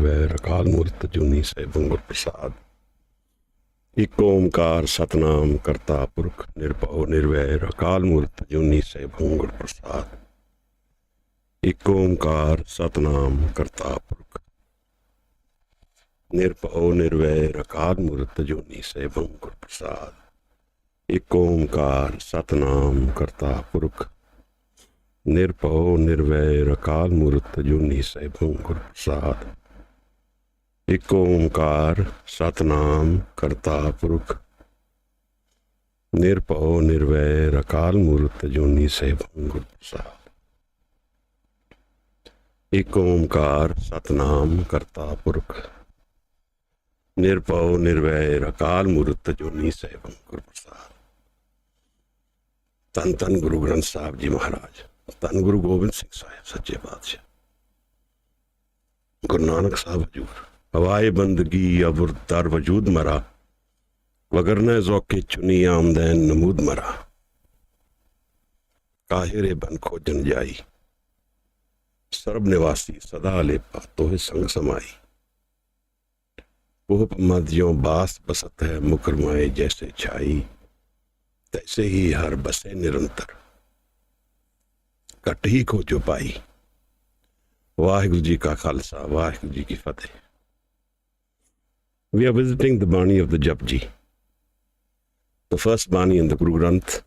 निर्वैर अकाल मूर्त जूनी सैभं गुर प्रसाद। एक ओंकार सतनाम करता पुरख निर्भव निर्वैर अकाल मूर्त जूनी सैभं गुर प्रसाद। एक ओंकार सतनाम करता पुरख निर्भव निर्वैर अकाल मूर्त जूनी सैभं गुर प्रसाद। एक ओंकार सतनाम करता पुरख निर्भव निर्वैर अकाल मूर्त जूनी सैभं गुर प्रसाद। एक ओंकार सतनाम करता पुरख निर्भव निर्वैर अकाल मूर्त जूनी सैभं गुर प्रसाद। एक ओंकार सतनाम करता पुरख निर्भव निर्वैर अकाल मूर्त जूनी सैभं गुर प्रसाद। धन धन गुरु ग्रंथ साहब जी महाराज, धन गुरु गोबिंद सिंह साहब सच्चे बादशाह, गुरु नानक साहब हजूर, हवाए बंदगी अबुर दर वजूद मरा, वगरने ज़ौके चुनी आमदैन नमूद मरा, काहिरे बन खोजन जाई, सर्ब निवासी सदा लेपा तोहे संग समाई। पोप मध्यों बास बसत है मुकरमाए जैसे छाई, तैसे ही हर बसे निरंतर कट ही खोजो पाई। वाहिगुरु जी का खालसा, वाहिगुरु जी की फतेह। We are visiting the Baani of the JAPJI, the first Baani in the Guru Granth.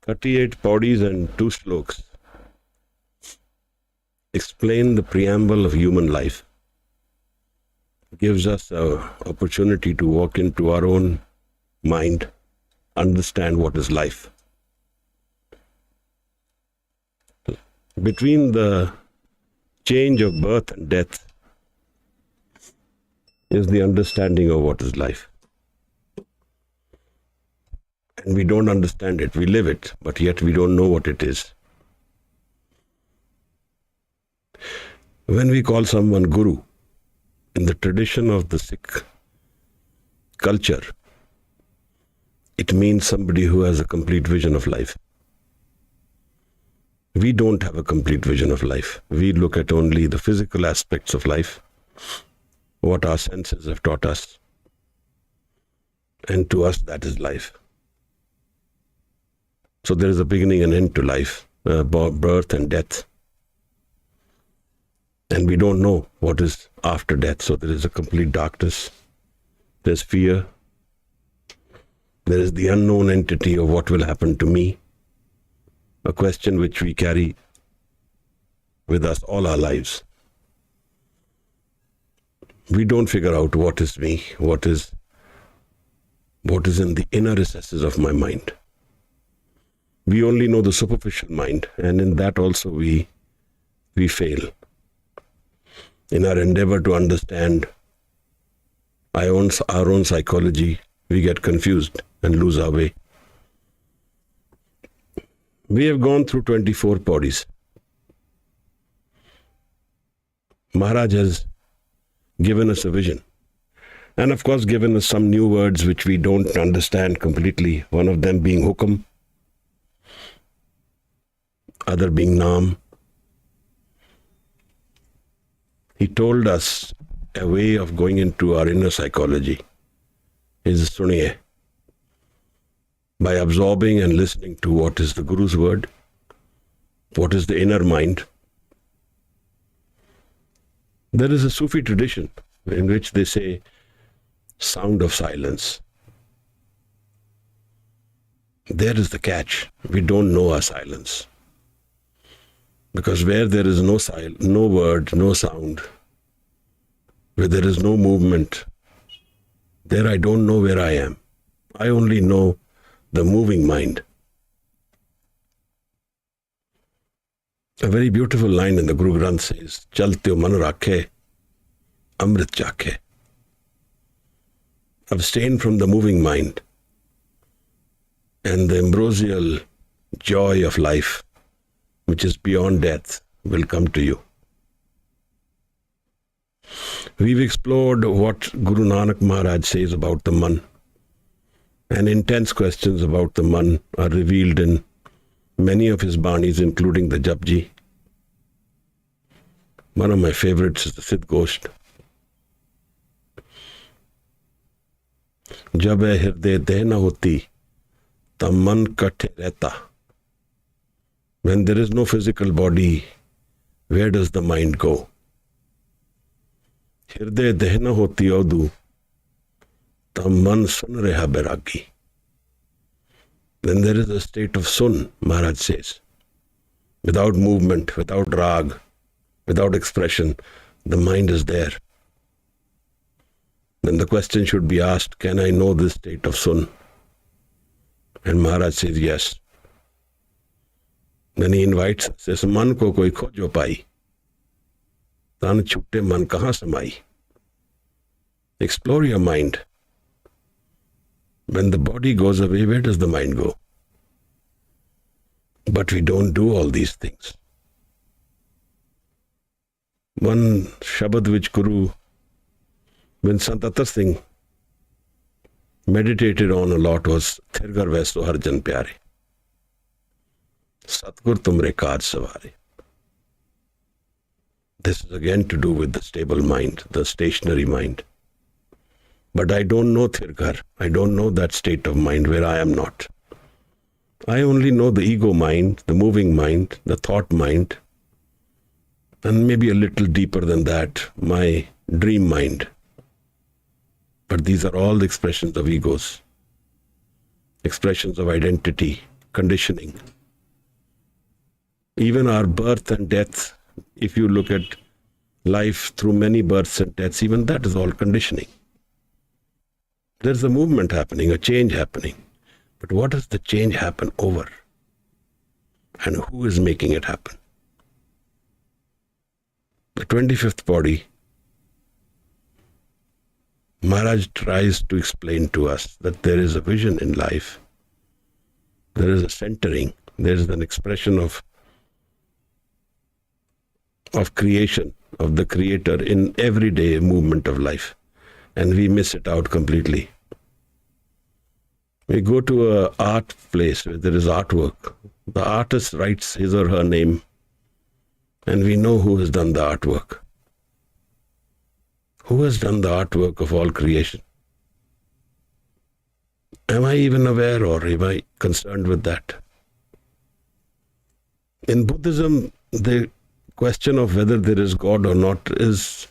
38 pauris and 2 sloks explain the preamble of human life, gives us an opportunity to walk into our own mind, understand what is life. Between the change of birth and death is the understanding of what is life. And we don't understand it, we live it, but yet we don't know what it is. When we call someone Guru, in the tradition of the Sikh culture, it means somebody who has a complete vision of life. We don't have a complete vision of life. We look at only the physical aspects of life, what our senses have taught us. And to us, that is life. So there is a beginning and end to life, birth and death. And we don't know what is after death. So there is a complete darkness. There's fear. There is the unknown entity of what will happen to me. A question which we carry with us all our lives. We don't figure out what is me, what is in the inner recesses of my mind. We only know the superficial mind, and in that also we fail. In our endeavor to understand our own psychology, we get confused and lose our way. We have gone through 24 pauris. Maharaj has given us a vision, and of course given us some new words which we don't understand completely, one of them being hukam, other being naam. He told us a way of going into our inner psychology is suniye, by absorbing and listening to what is the Guru's word, what is the inner mind. There is a Sufi tradition in which they say sound of silence. There is the catch. We don't know our silence. Because where there is no word, no sound, where there is no movement, there I don't know where I am. I only know the moving mind. A very beautiful line in the Guru Granth says, Chaltyo man rakhe, amrit chakhe. Abstain from the moving mind, and the ambrosial joy of life, which is beyond death, will come to you. We've explored what Guru Nanak Maharaj says about the man, and intense questions about the man are revealed in many of his Baanis, including the JAPJI. One of my favorites is the Siddh Gosht. जब हृदय देह न होती तब मन कठे रहता. When there is no physical body, where does the mind go? हृदय देह न होती औदू तब मन सुन रहा बैरागी. When there is a state of sun, Maharaj says, without movement, without rag, without expression, the mind is there. Then the question should be asked, can I know this state of sun? And Maharaj says, yes. Then he invites us, says, man ko koi khojo pai, tan chutte man kahan samai. Explore your mind. When the body goes away, where does the mind go? But we don't do all these things. One Shabad which Guru, when Sant Atar Singh meditated on a lot was Thirgar Vaiso Harjan Pyare. Satgur tumre kaaj savare. This is again to do with the stable mind, the stationary mind. But I don't know Thirgar. I don't know that state of mind where I am not. I only know the ego mind, the moving mind, the thought mind, and maybe a little deeper than that, my dream mind. But these are all the expressions of egos, expressions of identity, conditioning. Even our birth and death, if you look at life through many births and deaths, even that is all conditioning. There's a movement happening, a change happening. But what does the change happen over? And who is making it happen? The 25th body, Maharaj tries to explain to us that there is a vision in life. There is a centering. There is an expression of creation, of the Creator in everyday movement of life. And we miss it out completely. We go to an art place where there is artwork. The artist writes his or her name, and we know who has done the artwork. Who has done the artwork of all creation? Am I even aware, or am I concerned with that? In Buddhism, the question of whether there is God or not is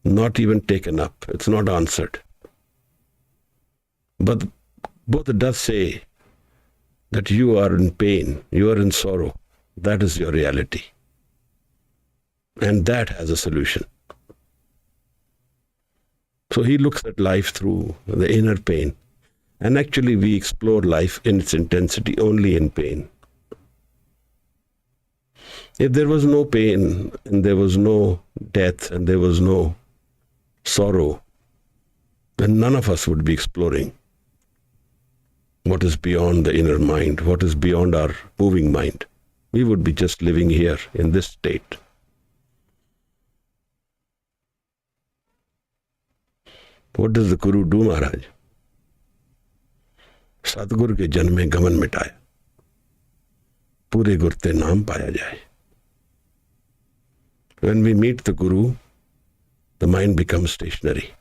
not even taken up. It's not answered. But Buddha does say that you are in pain, you are in sorrow. That is your reality. And that has a solution. So he looks at life through the inner pain. And actually we explore life in its intensity only in pain. If there was no pain, and there was no death, and there was no sorrow, then none of us would be exploring what is beyond the inner mind, what is beyond our moving mind. We would be just living here in this state. What does the Guru do, Maharaj? Sadgur ke jan mein gaman mitaya. Pure gurte naam paya jaye. When we meet the Guru, the mind becomes stationary.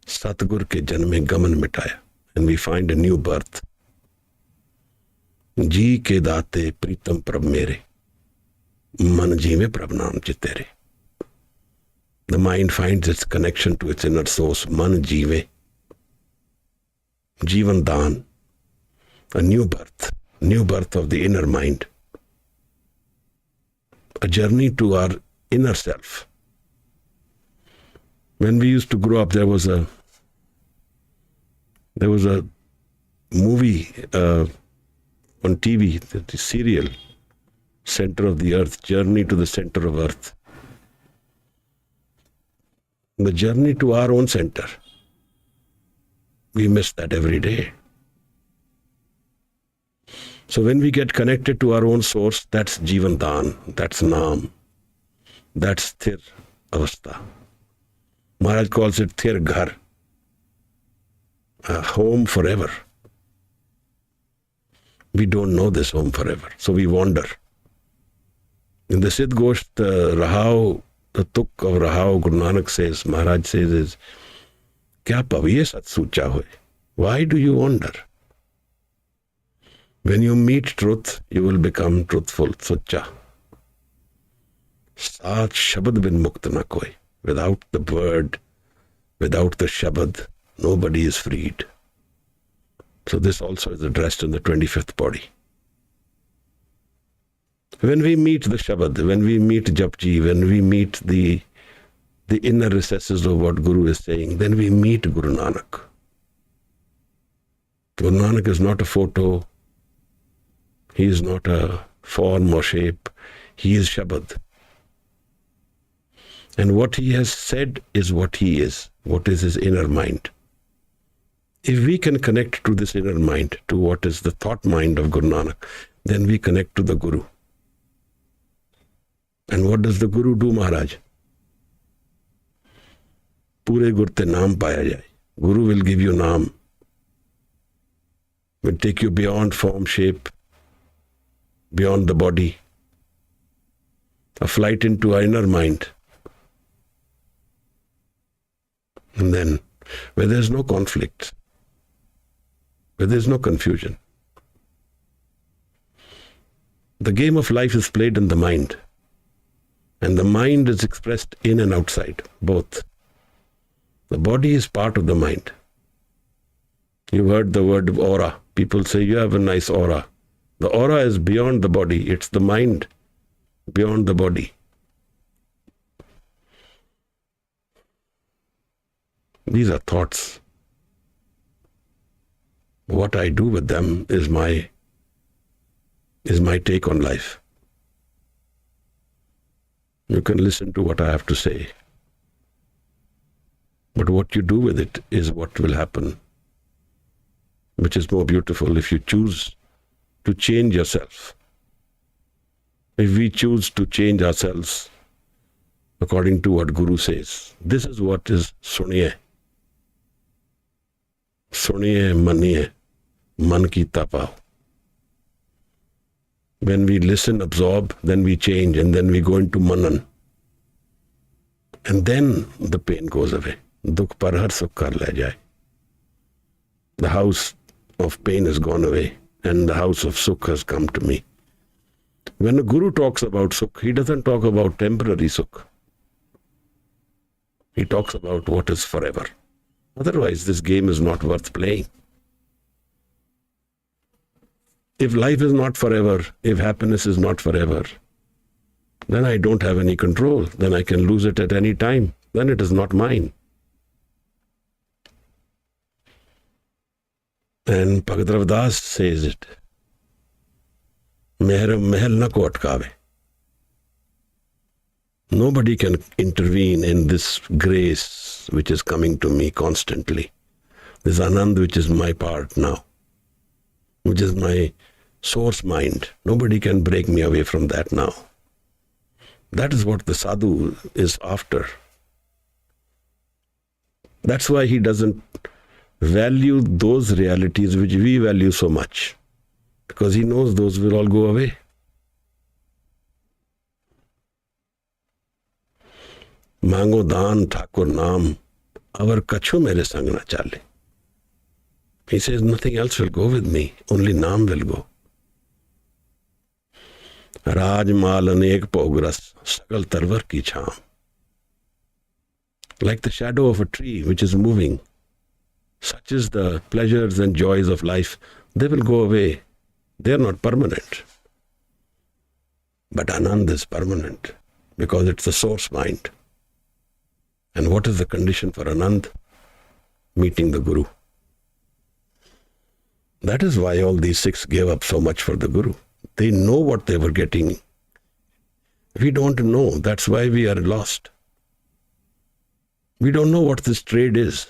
Satgur ke jan mein gaman mitaya. And we find a new birth. Ji ke daate pritam prab mere. Man jeeve prab naam chitere. The mind finds its connection to its inner source. Man jeeve. Jivan daan. A new birth of the inner mind. A journey to our inner self. When we used to grow up, there was a movie on TV, the serial, Center of the Earth, Journey to the Center of Earth. The journey to our own center. We miss that every day. So when we get connected to our own source, that's Jivan Dhan, that's Naam, that's Thir Avastha. Maharaj calls it Thir Ghar, a home forever. We don't know this home forever, so we wander. In the Siddh Gosht, the tuk of Rahao, Guru Nanak says, Maharaj says is, Kya paviye sat sucha hoy? Why do you wonder? When you meet truth, you will become truthful, sucha. Saat Shabad bin Mukt na koi. Without the word, without the Shabad, nobody is freed. So this also is addressed in the 25th body. When we meet the Shabad, when we meet JAPJI, when we meet the inner recesses of what Guru is saying, then we meet Guru Nanak. Guru Nanak is not a photo. He is not a form or shape. He is Shabad. And what he has said is what he is. What is his inner mind. If we can connect to this inner mind, to what is the thought mind of Guru Nanak, then we connect to the Guru. And what does the Guru do, Maharaj? Pure Gurte Naam Paya Jai. Guru will give you Naam. Will take you beyond form, shape, beyond the body. A flight into our inner mind. And then, where there is no conflict, where there is no confusion. The game of life is played in the mind. And the mind is expressed in and outside, both. The body is part of the mind. You've heard the word aura. People say, you have a nice aura. The aura is beyond the body. It's the mind beyond the body. These are thoughts. What I do with them is my take on life. You can listen to what I have to say. But what you do with it is what will happen, which is more beautiful if you choose to change yourself. If we choose to change ourselves according to what Guru says, this is what is suniye. Suniye maniye, man ki tapao. When we listen, absorb, then we change, and then we go into manan. And then the pain goes away. Dukh par har sukh kar le jai. The house of pain has gone away, and the house of sukh has come to me. When a Guru talks about sukh, he doesn't talk about temporary sukh. He talks about what is forever. Otherwise, this game is not worth playing. If life is not forever, if happiness is not forever, then I don't have any control. Then I can lose it at any time. Then it is not mine. And Bhagat Ravidas says it. Meher mahal na ko atkave. Nobody can intervene in this grace which is coming to me constantly. This Anand which is my part now, which is my source mind. Nobody can break me away from that now. That is what the sadhu is after. That's why he doesn't value those realities which we value so much, because he knows those will all go away. Mango daan Thakur naam, avar kachu mere sang na chale. He says nothing else will go with me, only naam will go. Rajmal anek pogras, sakal tarvar ki chhaam. Like the shadow of a tree which is moving, such is the pleasures and joys of life. They will go away. They are not permanent. But Anand is permanent because it's the source mind. And what is the condition for Anand? Meeting the Guru. That is why all these six gave up so much for the Guru. They know what they were getting. We don't know. That's why we are lost. We don't know what this trade is.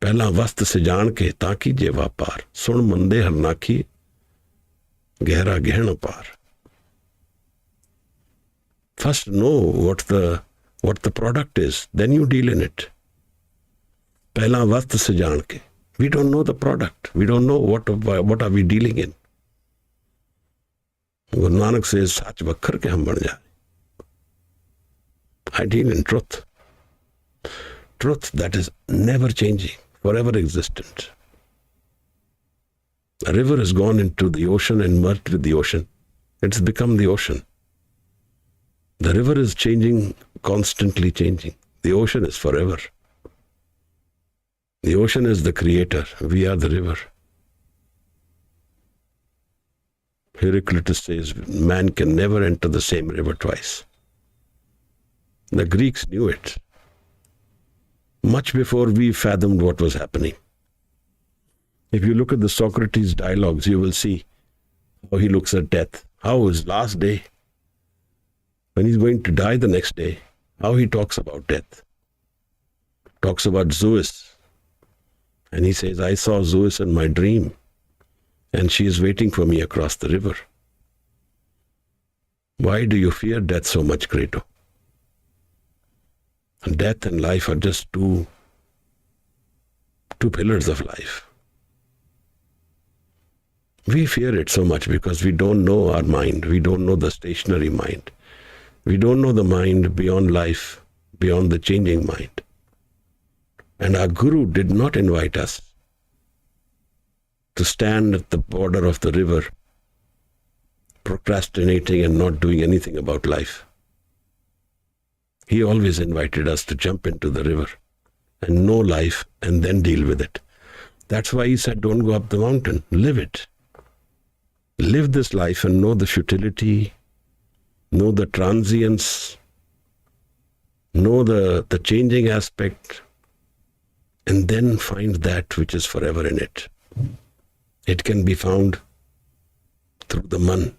पहला वस्त से जान के ताकि जे व्यापार सुन मंदे हर नाखी गहरा गहन पार. First know what the product is, then you deal in it. पहला वस्त से जान के. We don't know the product. We don't know what are we dealing in. Guru Nanak says, Sach vakhar ke hum ban jaye. I deal in truth. Truth that is never changing, forever existent. A river has gone into the ocean and merged with the ocean. It's become the ocean. The river is changing, constantly changing. The ocean is forever. The ocean is the creator. We are the river. Heraclitus says, man can never enter the same river twice. The Greeks knew it much before we fathomed what was happening. If you look at the Socrates dialogues, you will see how he looks at death, how his last day, when he's going to die the next day, how he talks about death. Talks about Zeus. And he says, I saw Zeus in my dream, and she is waiting for me across the river. Why do you fear death so much, Creto? Death and life are just two pillars of life. We fear it so much because we don't know our mind. We don't know the stationary mind. We don't know the mind beyond life, beyond the changing mind. And our Guru did not invite us to stand at the border of the river, procrastinating and not doing anything about life. He always invited us to jump into the river and know life and then deal with it. That's why he said, don't go up the mountain, live it. Live this life and know the futility, know the transience, know the changing aspect, and then find that which is forever in it. It can be found through the man.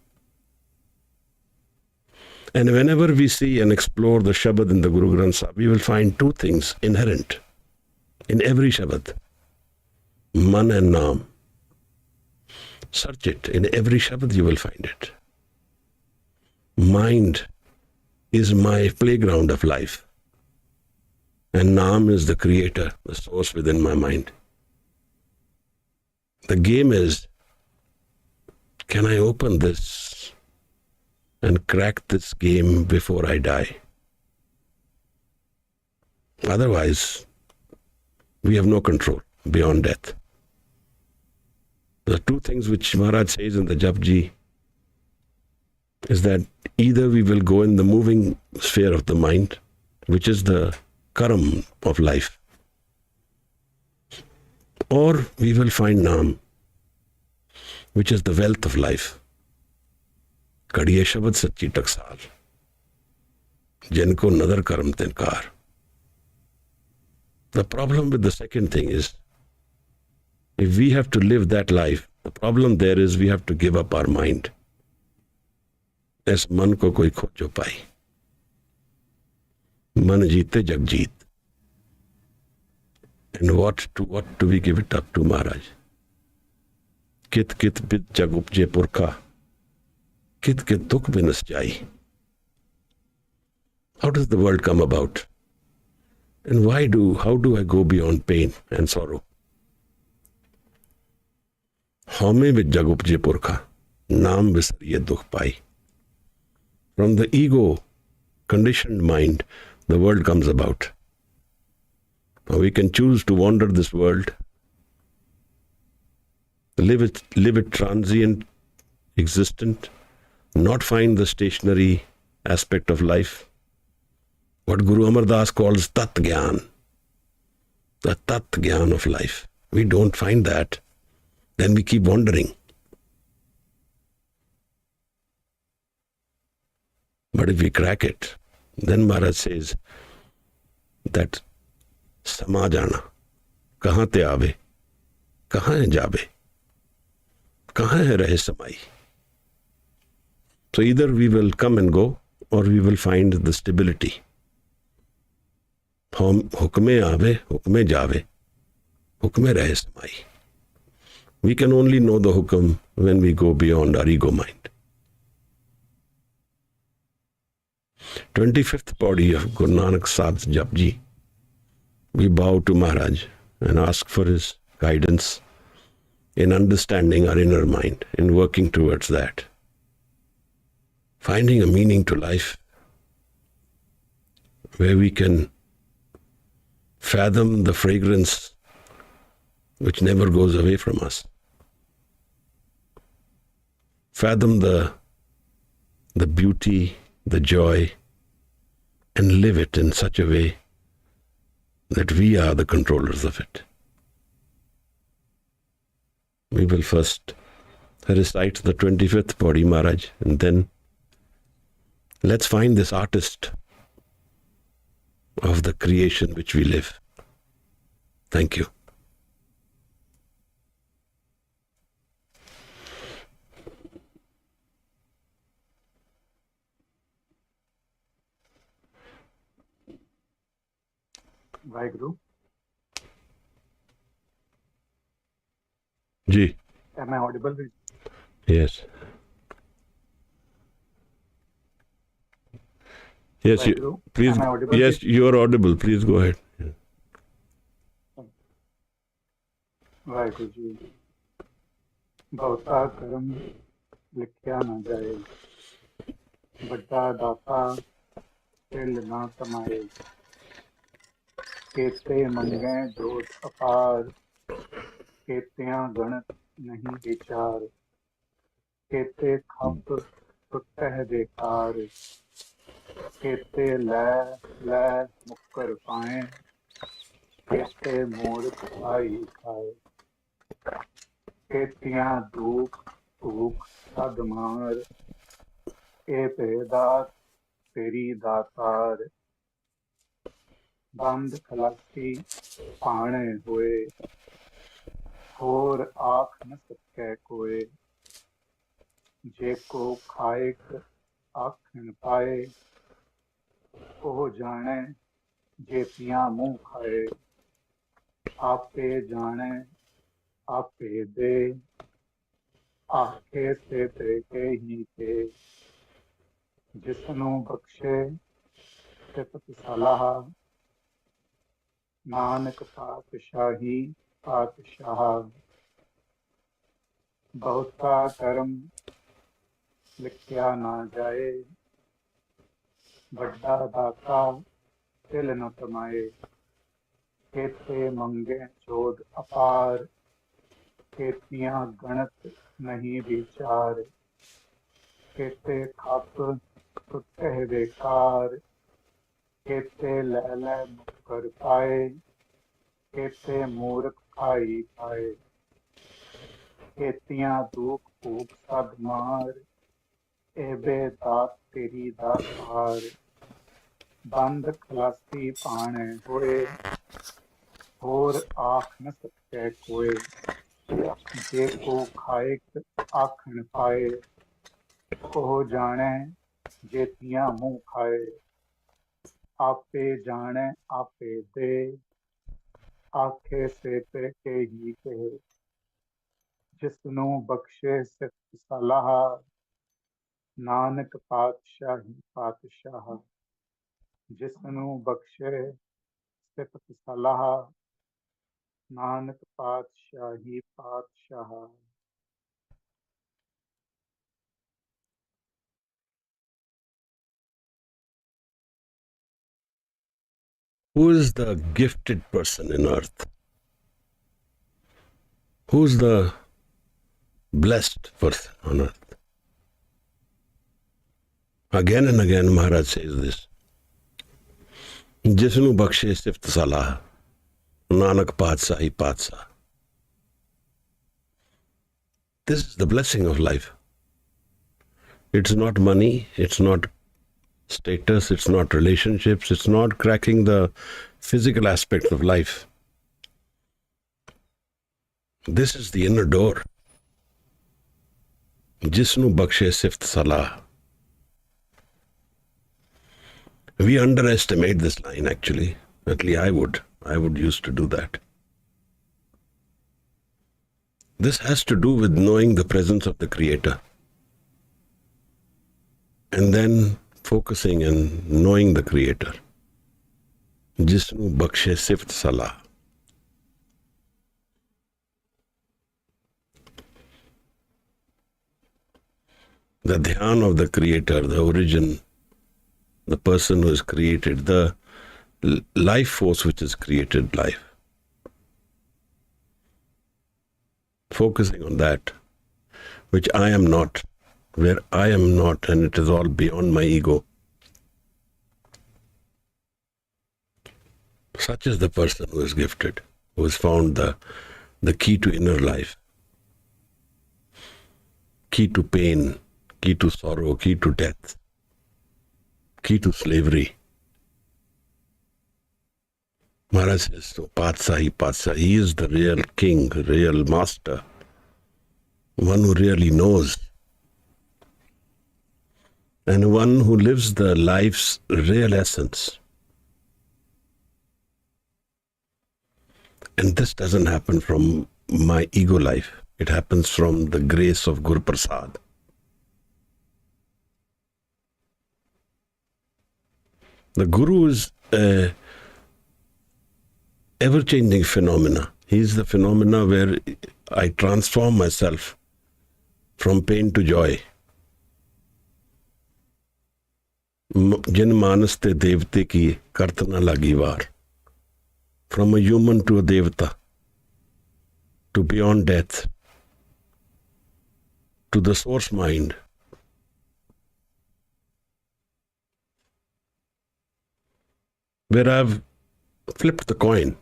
And whenever we see and explore the Shabad in the Guru Granth Sahib, we will find two things inherent in every Shabad. Man and Naam. Search it. In every Shabad you will find it. Mind is my playground of life. And Naam is the creator, the source within my mind. The game is, can I open this and crack this game before I die? Otherwise, we have no control beyond death. The two things which Maharaj says in the JAPJI is that either we will go in the moving sphere of the mind, which is the karam of life, or we will find Naam, which is the wealth of life. Kadiye Shabad Sachi Taksal, Jinko Nadar Karam Tinkar. The problem with the second thing is, if we have to live that life, the problem there is we have to give up our mind. As man ko koi khojo pai. Man jeete jag jeet. And what do we give it up to, Maharaj? Kit kit bid jag upje purkha. Kit kit dukh binas jai. How does the world come about? And how do I go beyond pain and sorrow? Haume with jag upje purkha. Naam visariye dukh pai. From the ego, conditioned mind, the world comes about. Now we can choose to wander this world, live it transient, existent, not find the stationary aspect of life. What Guru Amar Das calls Tat Gyan, the Tat Gyan of life. We don't find that. Then we keep wandering. But if we crack it, then Maharaj says that samajana, kahan te aave, kahan hai jaave, kahan hai rahe samai. So either we will come and go, or we will find the stability. Hukme aave, hukme jaave, hukme rahe samai. We can only know the hukum when we go beyond our ego mind. 25th Pauri of Guru Nanak Sahib's JAPJI. We bow to Maharaj and ask for his guidance in understanding our inner mind, in working towards that. finding a meaning to life where we can fathom the fragrance which never goes away from us. Fathom the beauty, the joy, and live it in such a way that we are the controllers of it. We will first recite the 25th Pauri Maharaj, and then let's find this artist of the creation which we live. Thank you. Waheguru. Ji. Am I audible? Yes. Yes, Waheguru, please. am I audible? Yes, you are audible. Please go ahead. Waheguru ji. बहुता कर्म लिखिया ना जाए, बड़ा दाता तिल ना कमाए, केते मंगे जोत अपार, केतियां गणत नहीं विचार, केते खप टुटह बेकार, केते लै मुक्कर पाए, केते मूर्ख आई खाए, केतियां दूक भूख सद मार, ए पेदात तेरी दातार, बंद खलासी पाने होए, होर आख न सकै कोए, जे को खाएक आखन पाए, ओह जाने जे पिया मुँह खाए, आपे जाने आपे दे, आखे से ते के ही के, जिसनों बख्शे सिफत सलाह, नानक पातशाही पातशाह, बहुता कर्म लिखिया ना जाए, बड़ा दाता तिल न तमाए, केते मंगे चोद अपार, केतियां गणत नहीं विचार, केते खप टुटह बेकार, केते लै मुक्कर पाए, केते मूर्ख खाई खाए, केतियां दुख भूख सद मार, एबे दात तेरी दातार, बंद खलासी पाने होए, होर आख न सकै कोए, जे को खाएक आखन पाए, ओह जाने जे पिया मुँह खाए, आपे जाने आपे दे, आखे से ते के ही कहे, जिसनों बख्शे सिफत सलाह, नानक पातशाही पातशाह, जिसनों बख्शे सिफत सलाह, नानक पातशाही पातशाह. Who is the gifted person in earth? Who is the blessed person on earth? Again and again Maharaj says this. Jisnu bakshe sift salah, Nanak Patshahi Patsha. This is the blessing of life. It's not money, it's not status, it's not relationships, it's not cracking the physical aspects of life. This is the inner door. Jisnu bakshe sift salah. We underestimate this line actually. At least I would used to do that. This has to do with knowing the presence of the Creator. And then focusing and knowing the Creator. Jisnu bakshe sift salah. The dhyan of the creator, the origin, the person who is created, the life force which has created life. Focusing on that, which I am not, where I am not, and it is all beyond my ego. Such is the person who is gifted, who has found the key to inner life, key to pain, key to sorrow, key to death, key to slavery. Maharaj says, so Patsai, he is the real king, real master, one who really knows, and one who lives the life's real essence. And this doesn't happen from my ego life. It happens from the grace of Guru Prasad. The Guru is a ever-changing phenomena. He is the phenomena where I transform myself from pain to joy. Jin manas te devte ki kartana lagi var. From a human to a devata, to beyond death, to the source mind. Where I've flipped the coin,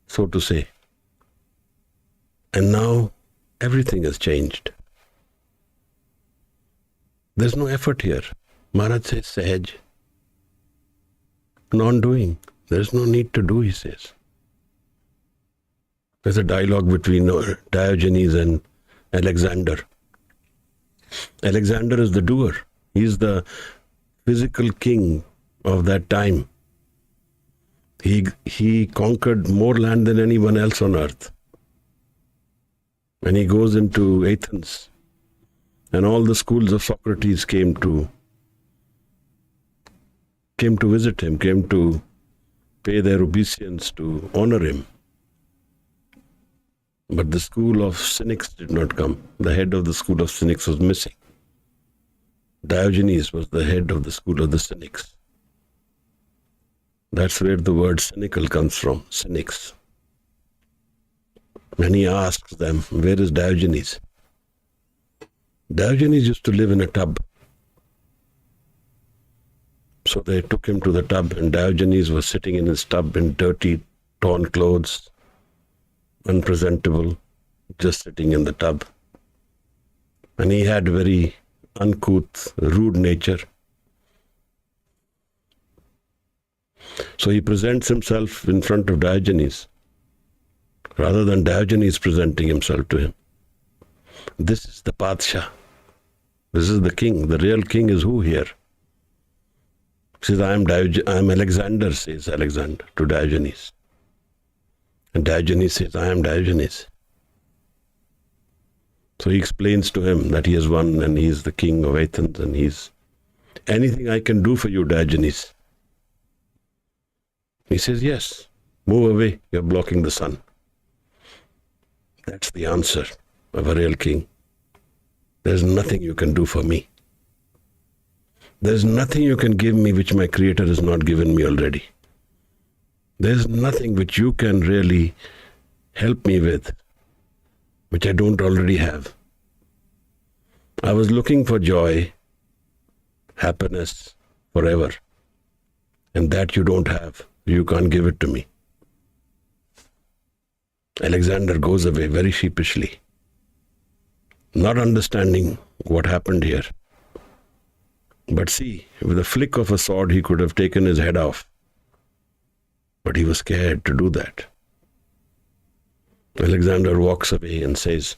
so to say. And now everything has changed. There's no effort here. Maharaj says, Sahaj, non-doing. There's no need to do, he says. There's a dialogue between Diogenes and Alexander. Alexander is the doer. He's the physical king of that time. He conquered more land than anyone else on earth. And he goes into Athens. And all the schools of Socrates came to visit him, came to pay their obeisance to honor him. But the school of cynics did not come. The head of the school of cynics was missing. Diogenes was the head of the school of the cynics. That's where the word cynical comes from, cynics. And he asks them, where is Diogenes? Diogenes used to live in a tub. So they took him to the tub, and Diogenes was sitting in his tub in dirty, torn clothes, unpresentable, just sitting in the tub. And he had very uncouth, rude nature. So he presents himself in front of Diogenes, rather than Diogenes presenting himself to him. This is the Padshah. This is the king. The real king is who here? He says, I am Alexander, says Alexander to Diogenes. And Diogenes says, I am Diogenes. So he explains to him that he has won and he is the king of Athens and he's anything I can do for you, Diogenes. He says, yes, move away, you're blocking the sun. That's the answer of a real king. There's nothing you can do for me. There's nothing you can give me which my Creator has not given me already. There's nothing which you can really help me with, which I don't already have. I was looking for joy, happiness, forever. And that you don't have. You can't give it to me. Alexander goes away very sheepishly, not understanding what happened here. But see, with a flick of a sword, he could have taken his head off. But he was scared to do that. Alexander walks away and says,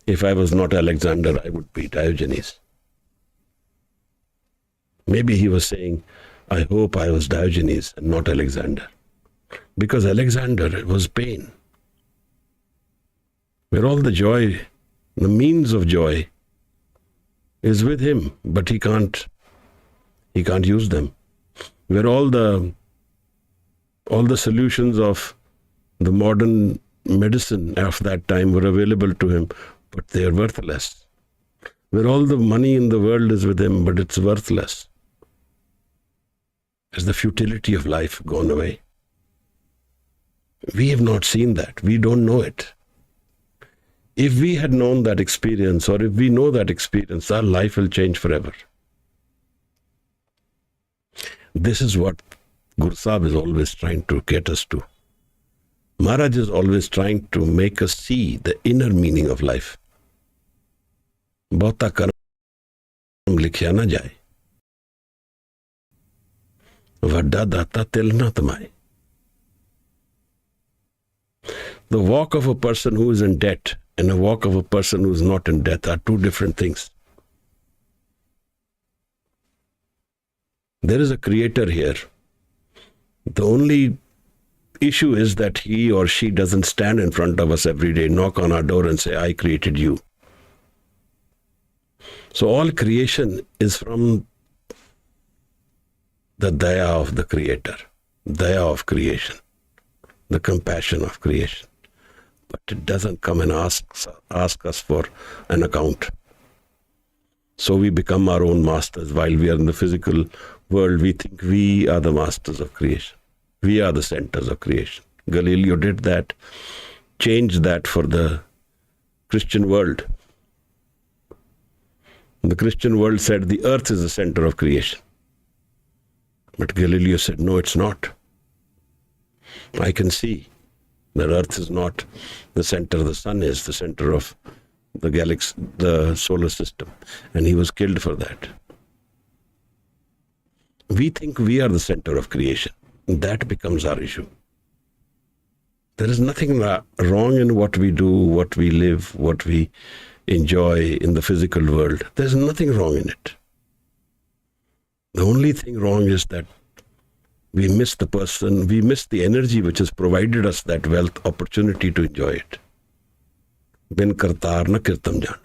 if I was not Alexander, I would be Diogenes. Maybe he was saying, I hope I was Diogenes and not Alexander. Because Alexander was pain. Where all the joy, the means of joy, is with him, but he can't use them. Where all the solutions of the modern medicine of that time were available to him, but they are worthless. where all the money in the world is with him, but it's worthless. Is the futility of life gone away? We have not seen that. We don't know it. If we had known that experience, or if we know that experience, our life will change forever. This is what Guru Sahib is always trying to get us to. Maharaj is always trying to make us see the inner meaning of life. Bahta karm likhya na jaye. Vadda data til na tamaye. The walk of a person who is in debt and a walk of a person who is not in debt are two different things. There is a creator here. The only issue is that he or she doesn't stand in front of us every day, knock on our door and say, I created you. So all creation is from the daya of the creator, daya of creation, the compassion of creation. But it doesn't come and ask us for an account. So we become our own masters. While we are in the physical world, we think we are the masters of creation. We are the centers of creation. Galileo did that, changed that for the Christian world. The Christian world said the earth is the center of creation. But Galileo said, no, it's not. I can see that earth is not the center, the sun is the center of the galaxy, the solar system. And he was killed for that. We think we are the center of creation. That becomes our issue. There is nothing wrong in what we do, what we live, what we enjoy in the physical world. There's nothing wrong in it. The only thing wrong is that we miss the person, we miss the energy which has provided us that wealth, opportunity to enjoy it. Bin kartar na kirtam jane.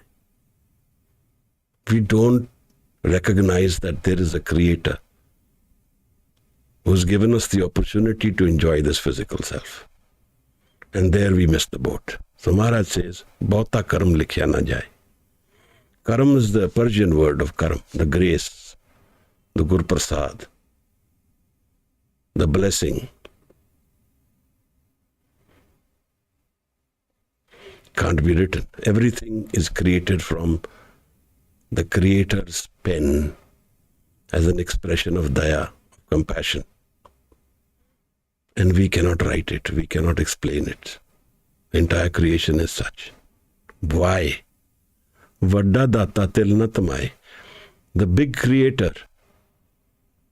We don't recognize that there is a creator who's given us the opportunity to enjoy this physical self. And there we miss the boat. So Maharaj says, Bahta karam likhya na jaye. Karam is the Persian word of karam, the grace, the Gur Prasad, the blessing. Can't be written. Everything is created from the Creator's pen as an expression of daya, of compassion. And we cannot write it, we cannot explain it. Entire creation is such. Why? Vadda data til na tamaye. The big creator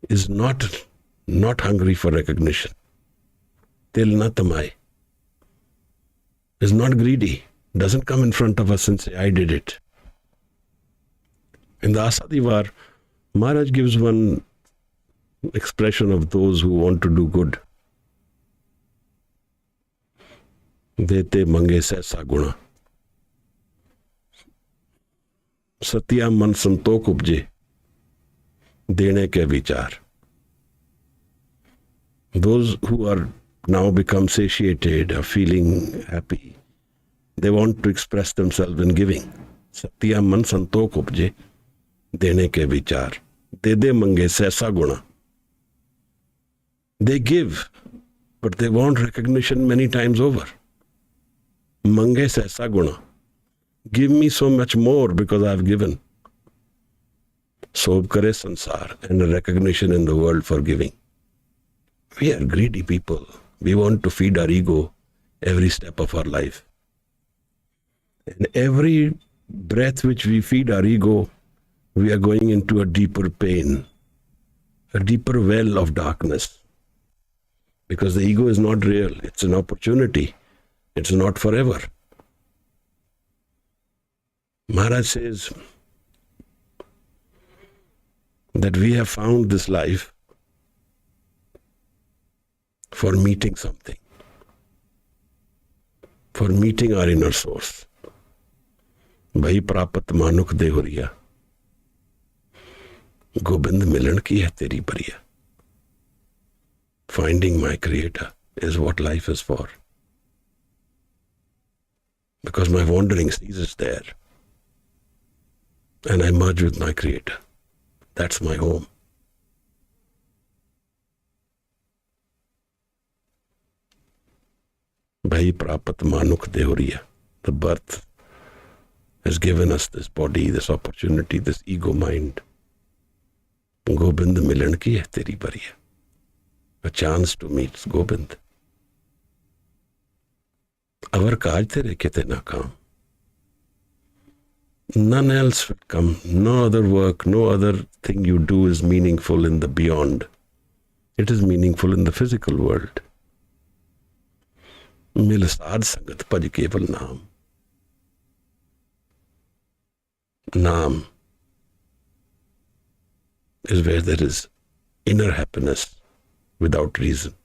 is not hungry for recognition. Til na tamaye. Is not greedy. Doesn't come in front of us and say, I did it. In the Asadivar, Maharaj gives one expression of those who want to do good. Dete mange saisa guna. Satya man santok upje. Dene ke vichar. Those who are now become satiated, are feeling happy, they want to express themselves in giving. Satya man santok upje. Dene ke vichar. Dede mange saisa guna. They give, but they want recognition many times over. Mange saisa guna. Give me so much more because I have given. Sob kare sansar, and a recognition in the world for giving. We are greedy people. We want to feed our ego every step of our life. And every breath which we feed our ego, we are going into a deeper pain, a deeper well of darkness. Because the ego is not real. It's an opportunity. It's not forever. Maharaj says that we have found this life for meeting something, for meeting our inner source. Bhai prapat manuk de huriya. Gobind milan ki hai teri bariya. Finding my creator is what life is for. Because my wandering ceases there. and I merge with my Creator. That's my home. Bhai prapat manuk dehuriya. The birth has given us this body, this opportunity, this ego mind. Gobind milan ki hai teri bariya. A chance to meet Gobind. Avar kaaj tere kite na kaam. None else will come. No other work, no other thing you do is meaningful in the beyond. It is meaningful in the physical world. Mil saad sangat bhaj keval naam. Naam is where there is inner happiness without reason.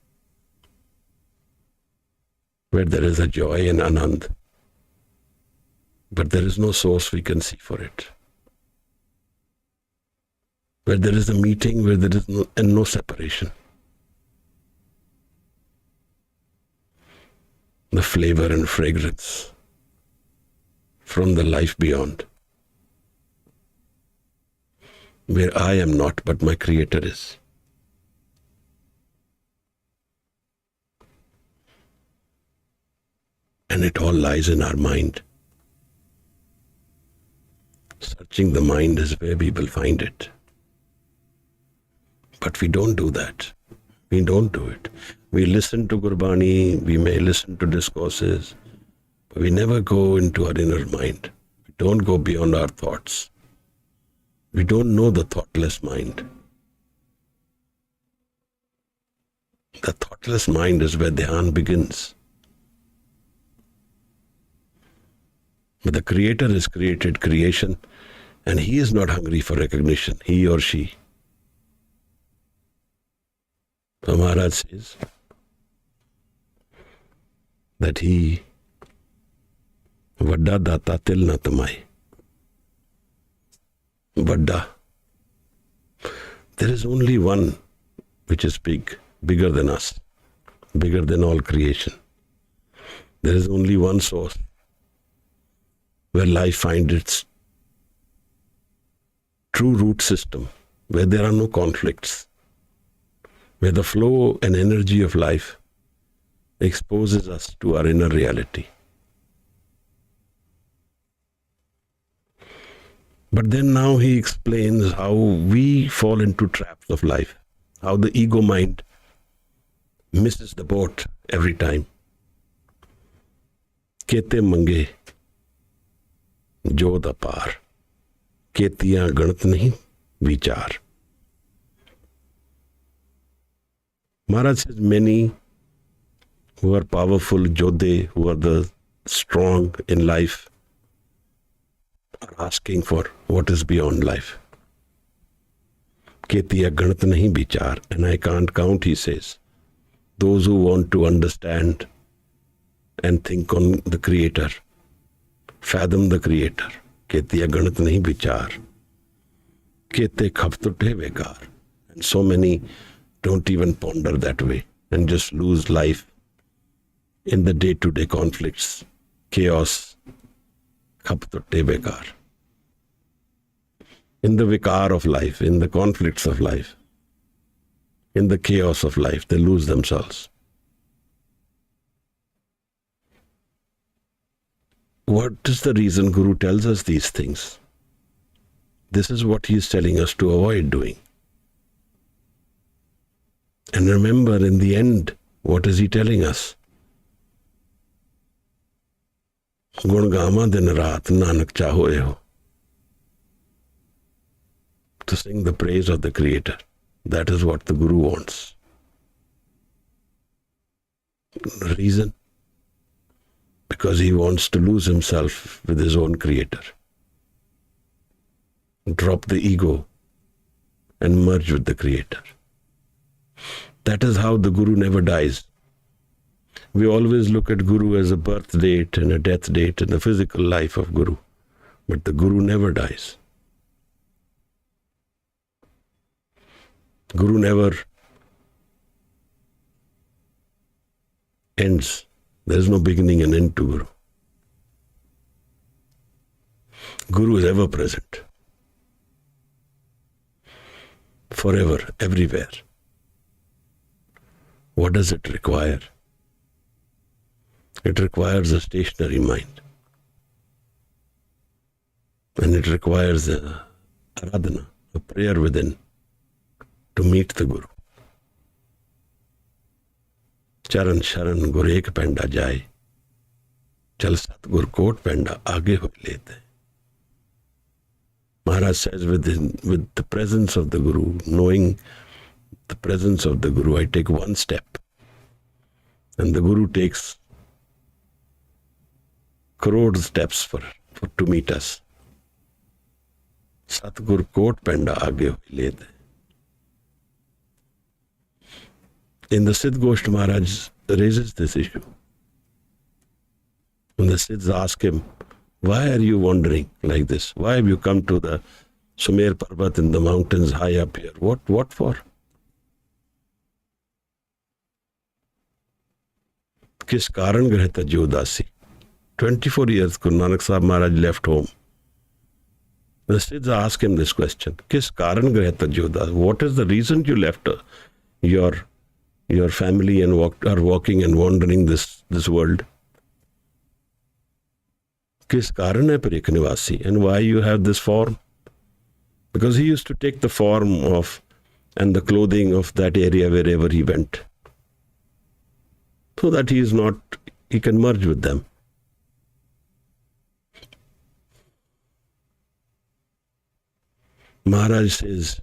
Where there is a joy and anand. But there is no source we can see for it. Where there is a meeting, where there is no separation. The flavor and fragrance from the life beyond. Where I am not, but my Creator is. And it all lies in our mind. Searching the mind is where we will find it. But we don't do that. We don't do it. We listen to Gurbani, we may listen to discourses, but we never go into our inner mind. We don't go beyond our thoughts. We don't know the thoughtless mind. The thoughtless mind is where dhyan begins. But the Creator has created creation, and He is not hungry for recognition, he or she. So Maharaj says that He Vadda data til na tamai. Vadda. There is only one which is big, bigger than us, bigger than all creation. There is only one source where life finds its true root system, where there are no conflicts, where the flow and energy of life exposes us to our inner reality. But then now he explains how we fall into traps of life, how the ego mind misses the boat every time. Kete mange jo da par, ketiyan ganat nahi vichar. Maharaj says many who are powerful, Jodhe, who are the strong in life, are asking for what is beyond life. Ketiya ganat nahi vichar, and I can't count, he says. Those who want to understand and think on the Creator, fathom the Creator. Ketiya ganat nahi vichar. Kete khaptute vekar. And so many don't even ponder that way and just lose life in the day-to-day conflicts, chaos, khaptute vekar. In the vikar of life, in the conflicts of life, in the chaos of life, they lose themselves. What is the reason Guru tells us these things? This is what he is telling us to avoid doing. And remember, in the end, what is he telling us? Gun gama din raat nanak chaho eho. To sing the praise of the Creator. That is what the Guru wants. Reason? Because he wants to lose himself with his own Creator. Drop the ego and merge with the Creator. That is how the Guru never dies. We always look at Guru as a birth date and a death date and the physical life of Guru. But the Guru never dies. Guru never ends. There is no beginning and end to Guru. Guru is ever present. forever, everywhere. What does it require? It requires a stationary mind. And it requires a aradhana, a prayer within, to meet the Guru. Charan Sharan Gur ek penda jai. Chal Satgur Kot penda aage ho lete. Maharaj says, with the presence of the Guru, knowing the presence of the Guru, I take one step. And the Guru takes crore steps to meet us. Satgur Kot penda aage ho lete. In the Siddh Gosht, Maharaj raises this issue. And the Siddhs ask him, why are you wandering like this? Why have you come to the Sumer Parvat in the mountains high up here? What for? Kis karan grahe taji udasi? 24 years Guru Nanak Sahib Maharaj left home. The Siddhs ask him this question. Kis karan grahe taji udasi? What is the reason you left your family and are walking and wandering this world? Kis karan hai parik nivasi? And why you have this form? Because he used to take the form of and the clothing of that area wherever he went, so that he can merge with them. Maharaj says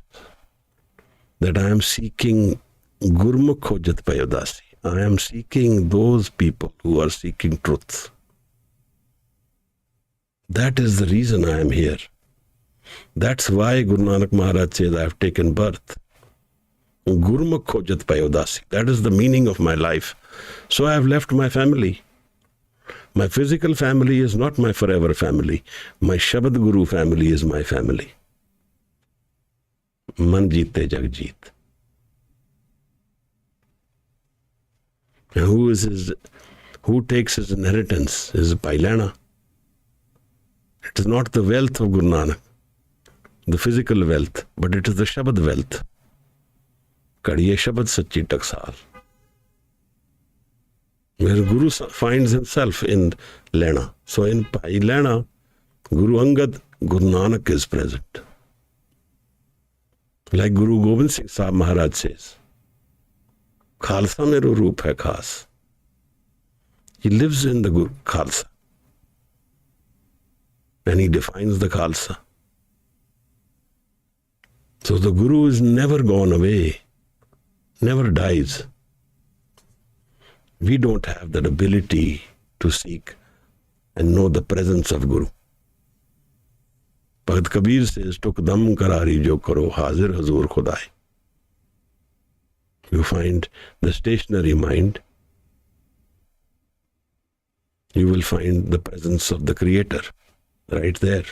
that I am seeking Gurmukh Khojat Payodasi. I am seeking those people who are seeking truth. That is the reason I am here. That's why Guru Nanak Maharaj says I have taken birth. Gurmukh Khojat Payodasi. That is the meaning of my life. So I have left my family. My physical family is not my forever family. My Shabad Guru family is my family. Man jeete jag jeet. And who takes his inheritance? His pailana. It is not the wealth of Guru Nanak, the physical wealth, but it is the Shabad wealth. Kadiye Shabad Sachi Taksal. Where Guru finds himself in Lena. So in Lena, Guru Angad, Guru Nanak is present. Like Guru Gobind Singh Sahib Maharaj says, Khalsa mero roop hai khas. He lives in the Guru Khalsa. And he defines the Khalsa. So the Guru is never gone away, never dies. We don't have that ability to seek and know the presence of Guru. Bhagat Kabir says, Tuk dam karari jo karo, hazir hazur khudai. You find the stationary mind, you will find the presence of the Creator right there.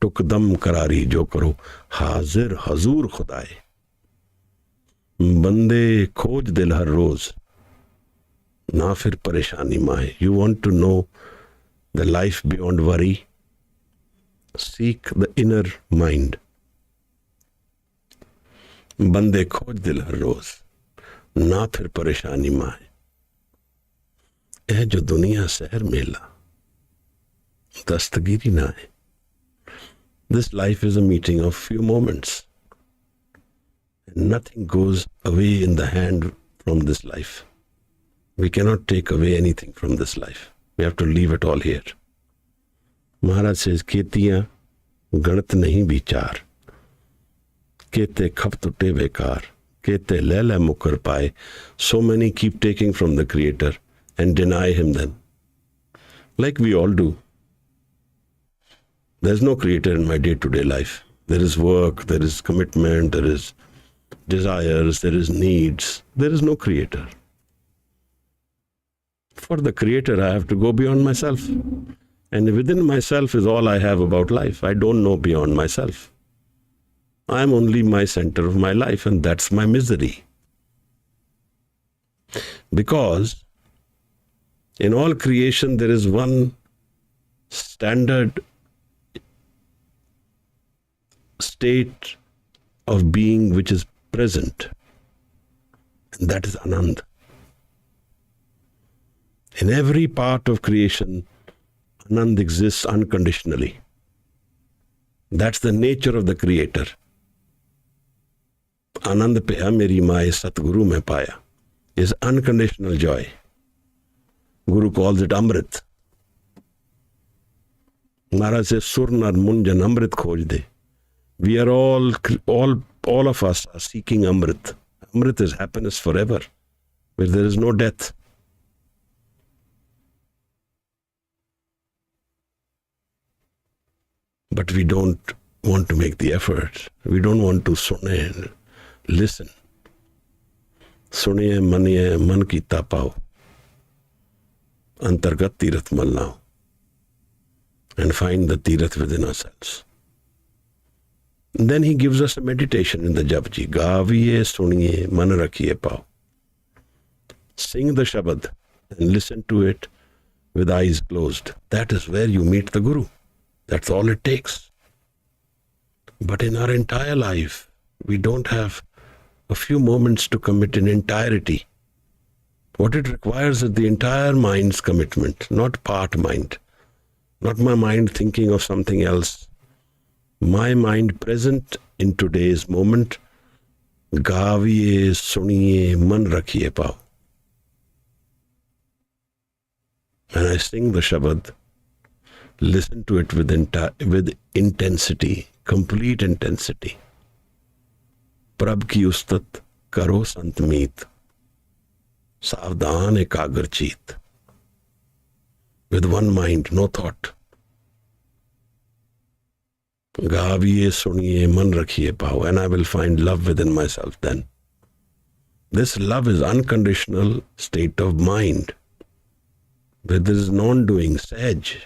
Tuk dam karari jo karo, hazir hazur khudai. Bande khoj dil har roz, na fir pareshani maaye. You want to know the life beyond worry? Seek the inner mind. Bande khoj dil har roz, na fir pareshani maaye. Eh jo duniya seher mela, dastagiri na hai. This life is a meeting of few moments. And nothing goes away in the hand from this life. We cannot take away anything from this life. We have to leave it all here. Maharaj says, Ketiyan ganat nahi vichar. Kete khap tutte bekar. Kete lele mukar paye. So many keep taking from the Creator and deny Him then. Like we all do. There's no Creator in my day-to-day life. There is work, there is commitment, there is desires, there is needs. There is no Creator. For the Creator, I have to go beyond myself. And within myself is all I have about life. I don't know beyond myself. I am only my center of my life, and that's my misery. Because in all creation, there is one standard state of being which is present. And that is Anand. In every part of creation, Anand exists unconditionally. That's the nature of the Creator. Anand paya meri maaye Satguru mein paya is unconditional joy. Guru calls it Amrit. Maharaj says, Surnar Munjan Amrit khoj de. We are all of us are seeking Amrit. Amrit is happiness forever, where there is no death. But we don't want to make the effort. We don't want to sune, listen. Suniye maniye man ki tapao. Antargat tirath malnao. And find the tirath within ourselves. And then he gives us a meditation in the JAPJI. Gaviye suniye man rakhiye pao. Sing the Shabad and listen to it with eyes closed. That is where you meet the Guru. That's all it takes. But in our entire life, we don't have a few moments to commit in entirety. What it requires is the entire mind's commitment, not part mind. Not my mind thinking of something else. My mind present in today's moment. Gaviye suniye man rakhiye pao. And I sing the Shabad. Listen to it with intensity, complete intensity. Prab ki ustat karo sant meet. Savdhan ekagar cheet. With one mind, no thought. Gaviye suniye man rakhiye pao. And I will find love within myself then. This love is unconditional state of mind. Where there is non-doing, sahaj.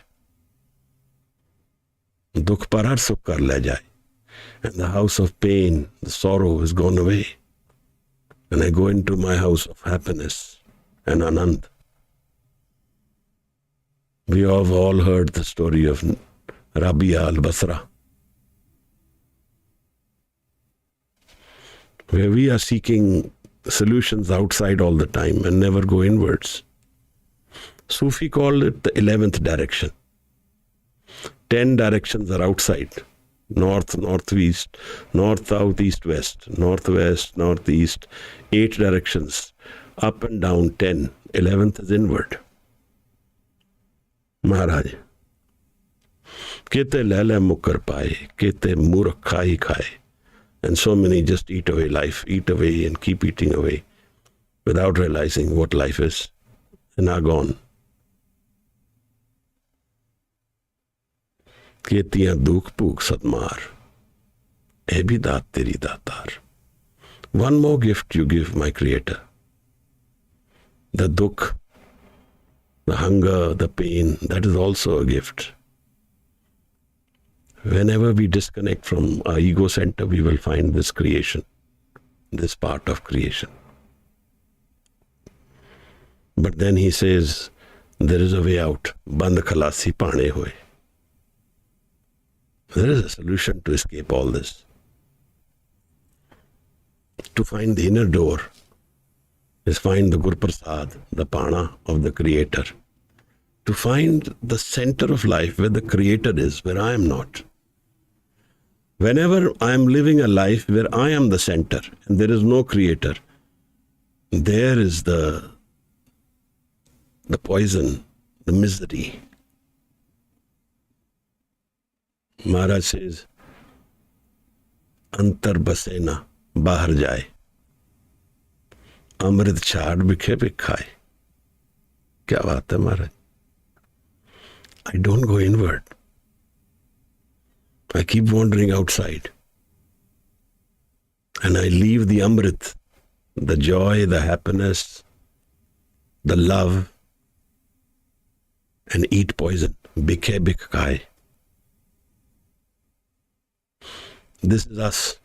Dukh parar sukh kar le jaye. And the house of pain, the sorrow is gone away. And I go into my house of happiness and Anand. We have all heard the story of Rabia al-Basra, where we are seeking solutions outside all the time and never go inwards. Sufi called it the 11th direction. 10 directions are outside. North, northeast, north, south, east, west, northwest, northeast, 8 directions. Up and down 10. 11th is inward. Maharaj. Kete lele mukkar paaye, kete murak khai khai. And so many just eat away life, eat away and keep eating away without realizing what life is and are gone. Ketiyan dukh puk sadmar. Ebi daat teri daatar. One more gift you give, my Creator. The dukh, the hunger, the pain, that is also a gift. Whenever we disconnect from our ego center, we will find this creation, this part of creation. But then he says, there is a way out. Band khalasi paane hoye. There is a solution to escape all this. To find the inner door is find the Gur Prasad, the Pana of the Creator. To find the center of life where the Creator is, where I am not. Whenever I am living a life where I am the center and there is no Creator, there is the poison, the misery. Maharaj says, Antar basena bahar jaye. Amrit chad bikhe bikhaye. Kya baat hai Maharaj? I don't go inward. I keep wandering outside. And I leave the Amrit, the joy, the happiness, the love, and eat poison. Bikhe bikhaye. This is us.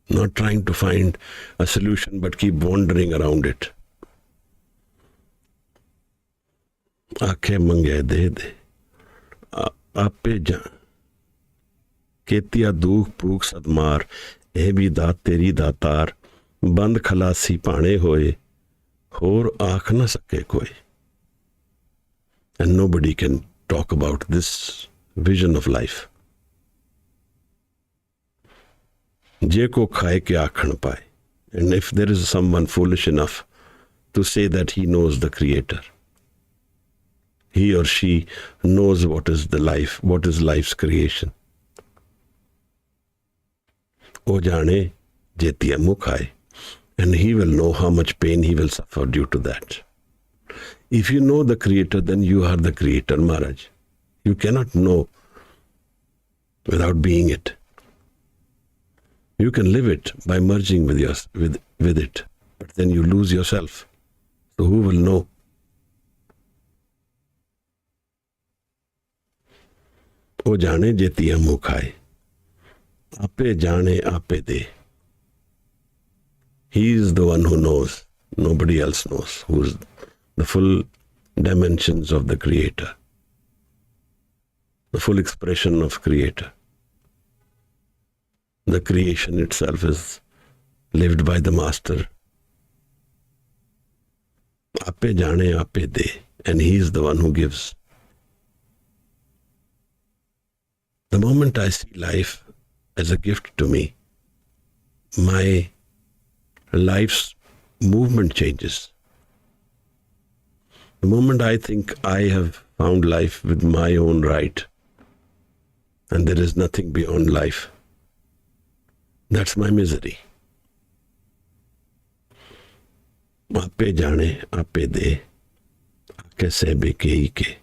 Not trying to find a solution, but keep wandering around it. Aake mange de de. Ape jaan. केतिया दुख भूख सदमार ਇਹ ਵੀ ਦਾਤ ਤੇਰੀ ਦਾਤਾਰ ਬੰਦ ਖਲਾਸੀ ਭਾਣੇ ਹੋਏ ਹੋਰ ਆਖ ਨਾ ਸਕੇ ਕੋਈ. And nobody can talk about this vision of life. ਜੇ ਕੋ ਖਾਏ ਕੇ ਆਖਣ ਪਾਏ. And if there is someone foolish enough to say that he knows the Creator, he or she knows what is the life, what is life's creation. O jaane jetiya mukh aaye, and he will know how much pain he will suffer due to that. If you know the Creator, then you are the Creator, Maharaj. You cannot know without being it. You can live it by merging with it, but then you lose yourself. So who will know? O jaane jetiya mukh aaye. Ape jane ape de. He is the one who knows. Nobody else knows. Who is the full dimensions of the Creator. The full expression of Creator. The creation itself is lived by the Master. Ape jane ape de. And he is the one who gives. The moment I see life as a gift to me, my life's movement changes. The moment I think I have found life with my own right, and there is nothing beyond life, that's my misery. Ape jane, ape de, ake sebe ke ke.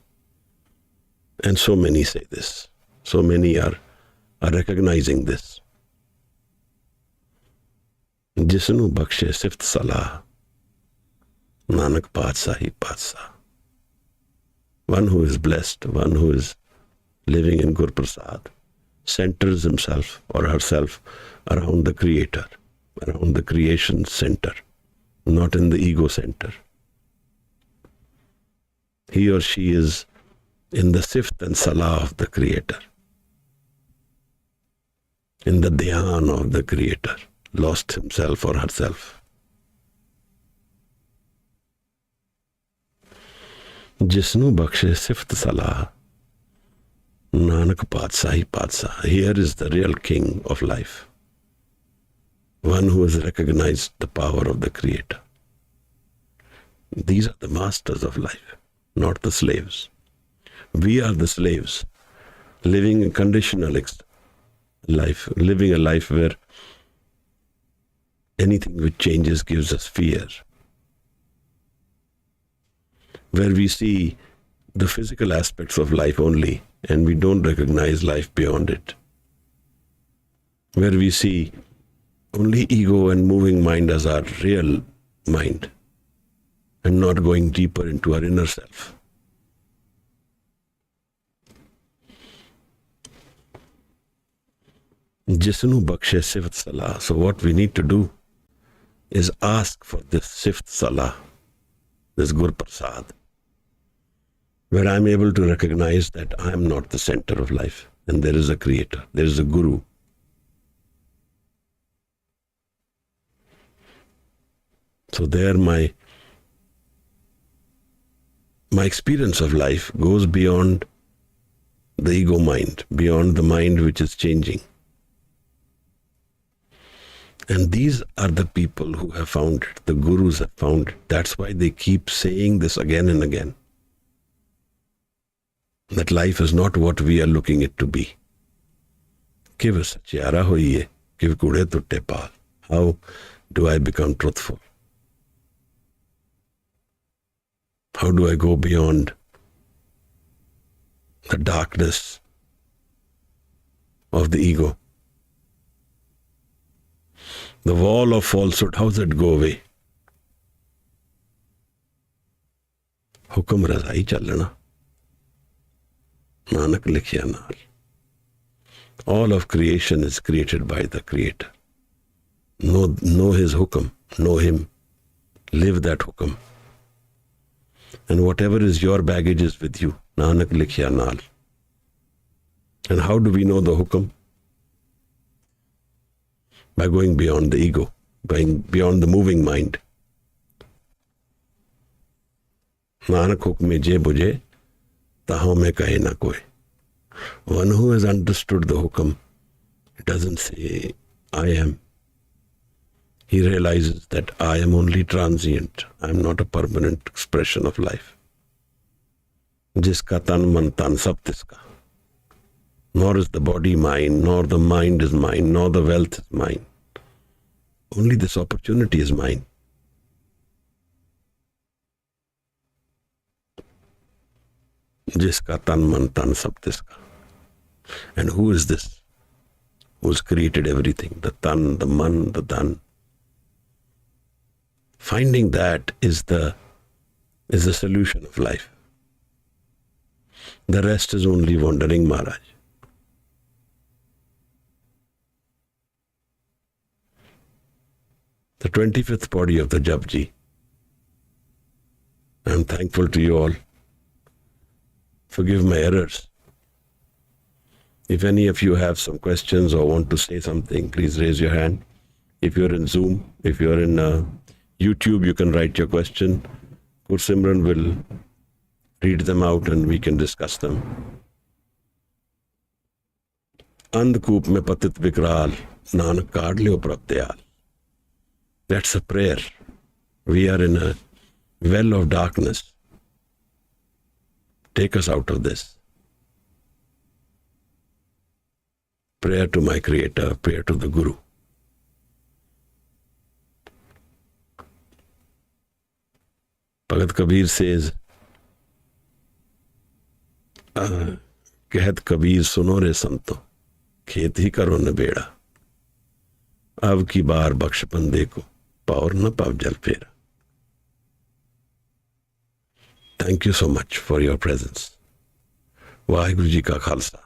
And so many say this. So many are recognizing this. Jisnu bakshe sift salah, Nanak Paatsahi Paatsa. One who is blessed, one who is living in Gur Prasad, centers himself or herself around the Creator, around the creation center, not in the ego center. He or she is in the sift and salah of the Creator, in the dhyan of the Creator, lost himself or herself. Jisnu bakshe sift salah, Nanak Paatsahi Paatsa. Here is the real king of life, one who has recognized the power of the Creator. These are the masters of life, not the slaves. We are the slaves, living a conditional life, living a life where anything which changes gives us fear, where we see the physical aspects of life only and we don't recognize life beyond it, where we see only ego and moving mind as our real mind and not going deeper into our inner self. Jisnu bakshe sift salah. So what we need to do is ask for this sift salah, this Gur Prasad, where I'm able to recognize that I am not the center of life and there is a Creator, there is a Guru. So there my experience of life goes beyond the ego mind, beyond the mind which is changing. And these are the people who have found it. The gurus have found it. That's why they keep saying this again and again. That life is not what we are looking it to be. Kiv sachiara hoiye, kiv kude tutte paal. How do I become truthful? How do I go beyond the darkness of the ego? The wall of falsehood, how does it go away? Hukum razai chalna. Nanak likhya naal. All of creation is created by the Creator. Know His hukum, know Him, live that hukum. And whatever is your baggage is with you. Nanak likhya naal. And how do we know the hukum? by going beyond the ego, going beyond the moving mind. Nanak hukme je bujhe, taho mein kahe na koi. One who has understood the hukam doesn't say, I am. He realizes that I am only transient. I am not a permanent expression of life. Jiska tan man tan sab tiska. Nor is the body mine, nor the mind is mine, nor the wealth is mine. Only this opportunity is mine. Jiska tan man tan sab tiska. And who is this? Who's created everything? The tan, the man, the dhan. Finding that is the solution of life. The rest is only wandering, Maharaj. The 25th body of the JAPJI. I am thankful to you all. Forgive my errors. If any of you have some questions or want to say something, please raise your hand. If you're in Zoom, if you're in YouTube, you can write your question. Simran will read them out and we can discuss them. Andhkoop mein patit vikral, nanak kaad leo prabdayal. That's a prayer. We are in a well of darkness. Take us out of this. Prayer to my Creator, prayer to the Guru. Bhagat Kabir says, कहत कबीर सुनो रे संतो, खेत ही करो न बेड़ा, अब की बार बख्श बंदे को, पावर न पाव जल फेरा. Thank you so much for your presence. Waheguru ji का खालसा,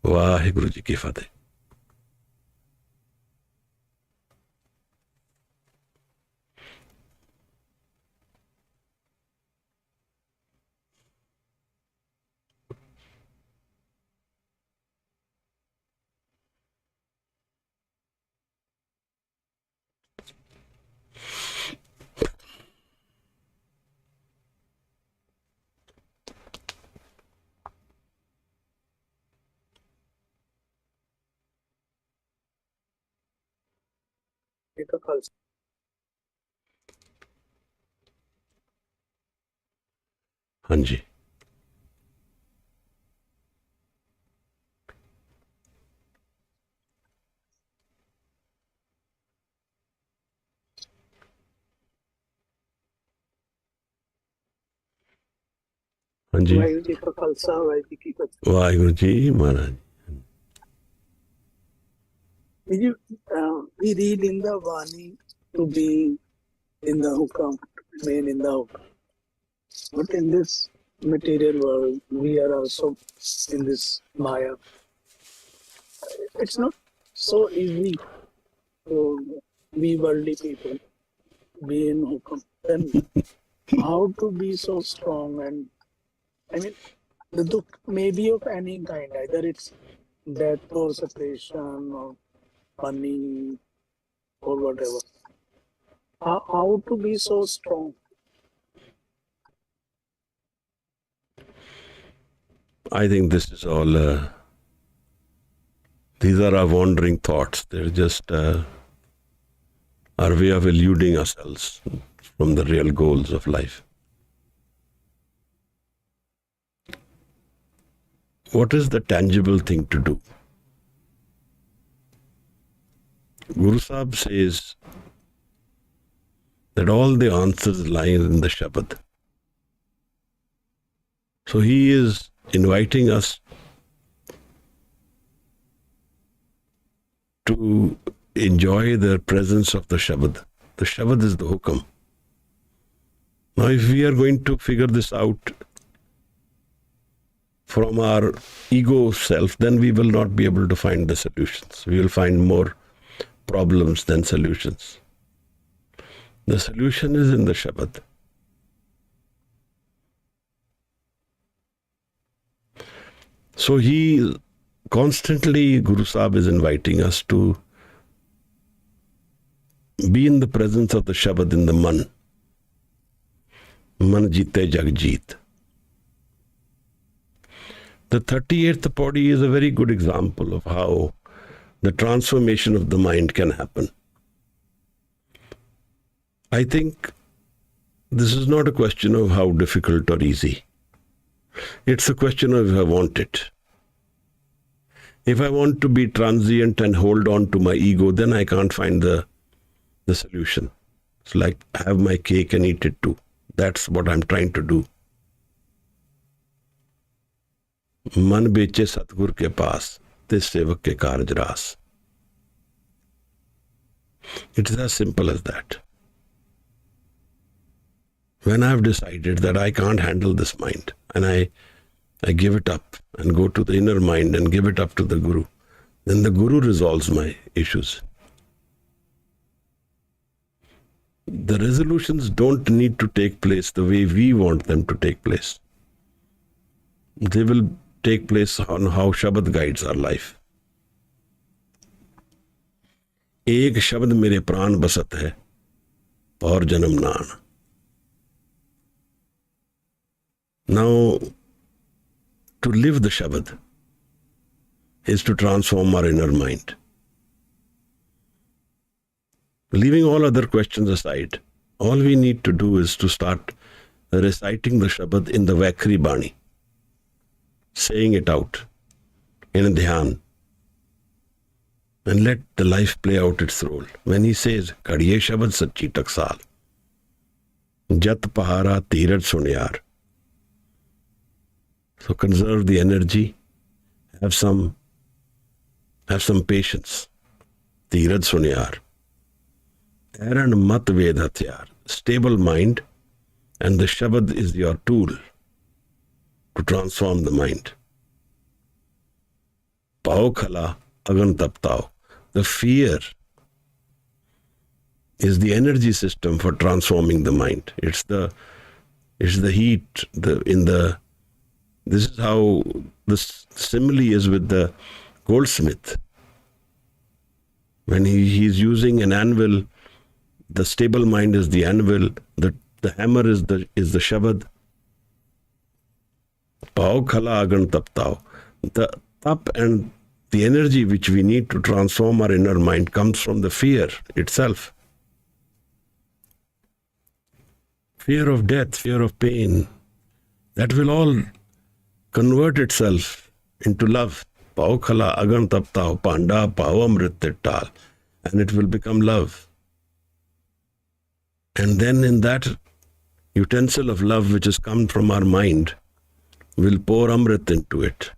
वाहिगुरु जी की फतेह. हाँ जी. हाँ जी. वाहिगुरु जी का खालसा, वाहिगुरु जी की फतेह. वाहिगुरु जी महाराज. We read in the Baani to be in the hukam, remain in the hukam. But in this material world, we are also in this Maya. It's not so easy to be worldly people, be in hukam. Then how to be so strong? And I mean, the dukh may be of any kind, either it's death or separation or money or whatever. How to be so strong? I think this is all, these are our wandering thoughts. They're just our way of eluding ourselves from the real goals of life. What is the tangible thing to do? Guru Sahib says that all the answers lie in the Shabad. So he is inviting us to enjoy the presence of the Shabad. The Shabad is the hukam. Now if we are going to figure this out from our ego self, then we will not be able to find the solutions. We will find more problems than solutions. The solution is in the Shabad. So he constantly, Guru Sahib is inviting us to be in the presence of the Shabad in the Man. Man Jeete Jag Jeet. The 38th Pauri is a very good example of how the transformation of the mind can happen. I think this is not a question of how difficult or easy. It's a question of if I want it. If I want to be transient and hold on to my ego, then I can't find the solution. It's like have my cake and eat it too. That's what I'm trying to do. Man beche Satgur ke paas, tis sevak ke karj ras. It is as simple as that. When I've decided that I can't handle this mind and I give it up and go to the inner mind and give it up to the Guru, then the Guru resolves my issues. The resolutions don't need to take place the way we want them to take place. They will take place on how Shabad guides our life. एक शब्द मेरे प्राण बसत है, और जन्म नान. Now, to live the Shabad is to transform our inner mind. Leaving all other questions aside, all we need to do is to start reciting the Shabad in the Vaikhari Bani, saying it out in a dhyan, and let the life play out its role. When he says, Kadiye Shabad Sachi Taksal, Jat Pahara Tirad Sunyar. So conserve the energy, have some patience. Tirad Sunyar. Aaron Mat Ved Hathyar. Stable mind, and the Shabad is your tool to transform the mind. Pao Khala Agan Taptao. The fear is the energy system for transforming the mind. It's the heat. This is how the simile is with the goldsmith. When he's using an anvil, the stable mind is the anvil, the hammer is the Shabad. Pao Khala Agan Taptao. The tap and the energy which we need to transform our inner mind comes from the fear itself. Fear of death, fear of pain. That will all convert itself into love. Pao Khala Agan Taptao Panda Pao Amrit Tittal. And it will become love. And then in that utensil of love which has come from our mind, we'll pour Amrit into it.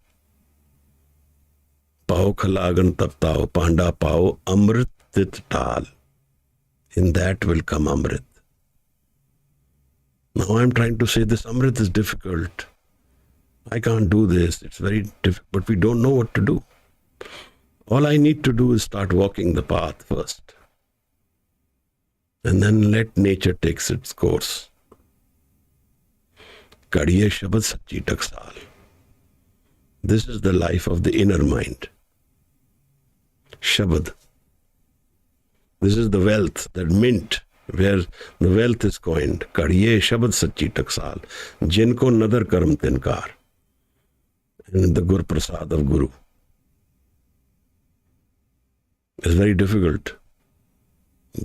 Pao Khala Agan Taptao Panda Pao Amrit Tittal. In that will come Amrit. Now I'm trying to say this Amrit is difficult. I can't do this. It's very difficult, but we don't know what to do. All I need to do is start walking the path first. And then let nature take its course. Kadiye Shabad Sachi Taksal. This is the life of the inner mind. Shabad. This is the wealth, that mint, where the wealth is coined. Kadiye Shabad Sachi Taksal. Jinko Nadar Karam Tinkar. And the Gur Prasad of Guru. It's very difficult.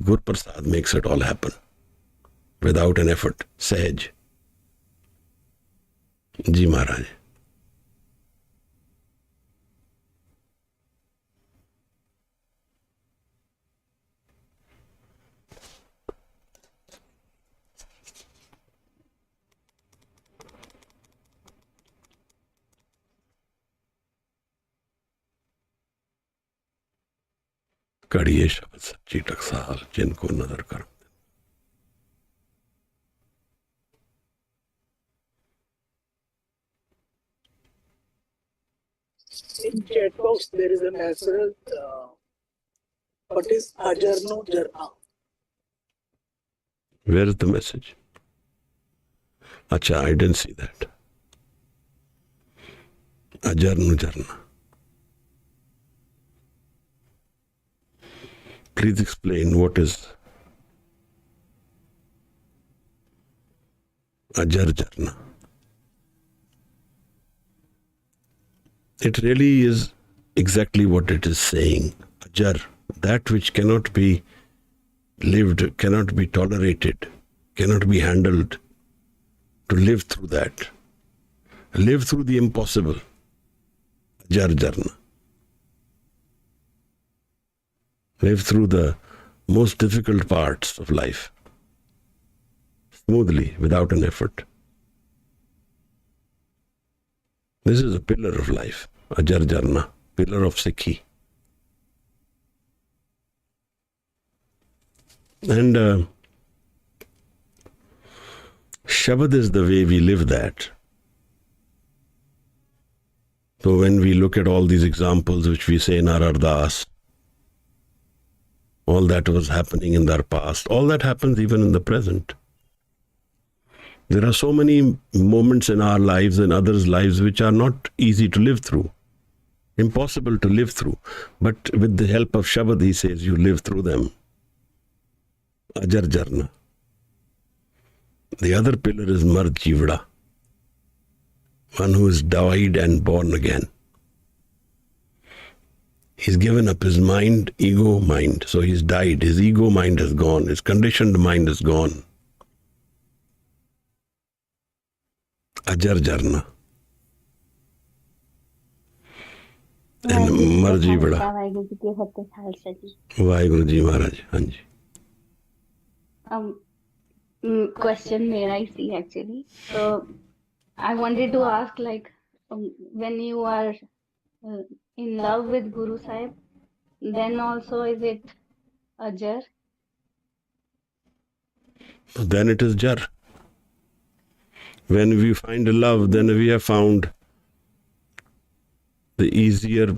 Gur Prasad makes it all happen without an effort. Sahaj. Ji Maharaj. कड़िए शब्द सच्ची टकसाल जिनको नजर कर. In chat box, there is a message. What is Ajarno Jarna? Where is the message? Acha, I didn't see that. Ajarno Jarna. Please explain what is Ajar Jarna. It really is exactly what it is saying. Ajar, that which cannot be lived, cannot be tolerated, cannot be handled. To live through that. Live through the impossible. Ajar Jarna. Live through the most difficult parts of life. Smoothly, without an effort. This is a pillar of life. Ajar Jarna. Pillar of Sikhi. And Shabad is the way we live that. So when we look at all these examples which we say in our Ardas, all that was happening in our past, all that happens even in the present. There are so many moments in our lives and others' lives which are not easy to live through, impossible to live through. But with the help of Shabad, he says, you live through them. Ajar Jarna. The other pillar is Mar Jivda, one who is died and born again. He's given up his mind, ego mind. So he's died. His ego mind is gone. His conditioned mind is gone. Ajar Jarna. And Mar Jivda. Waheguru Ji Maharaj. Hanji. Question may I see actually. So I wanted to ask, like, when you are in love with Guru Sahib, then also is it a jar? Then it is jar. When we find love, then we have found the easier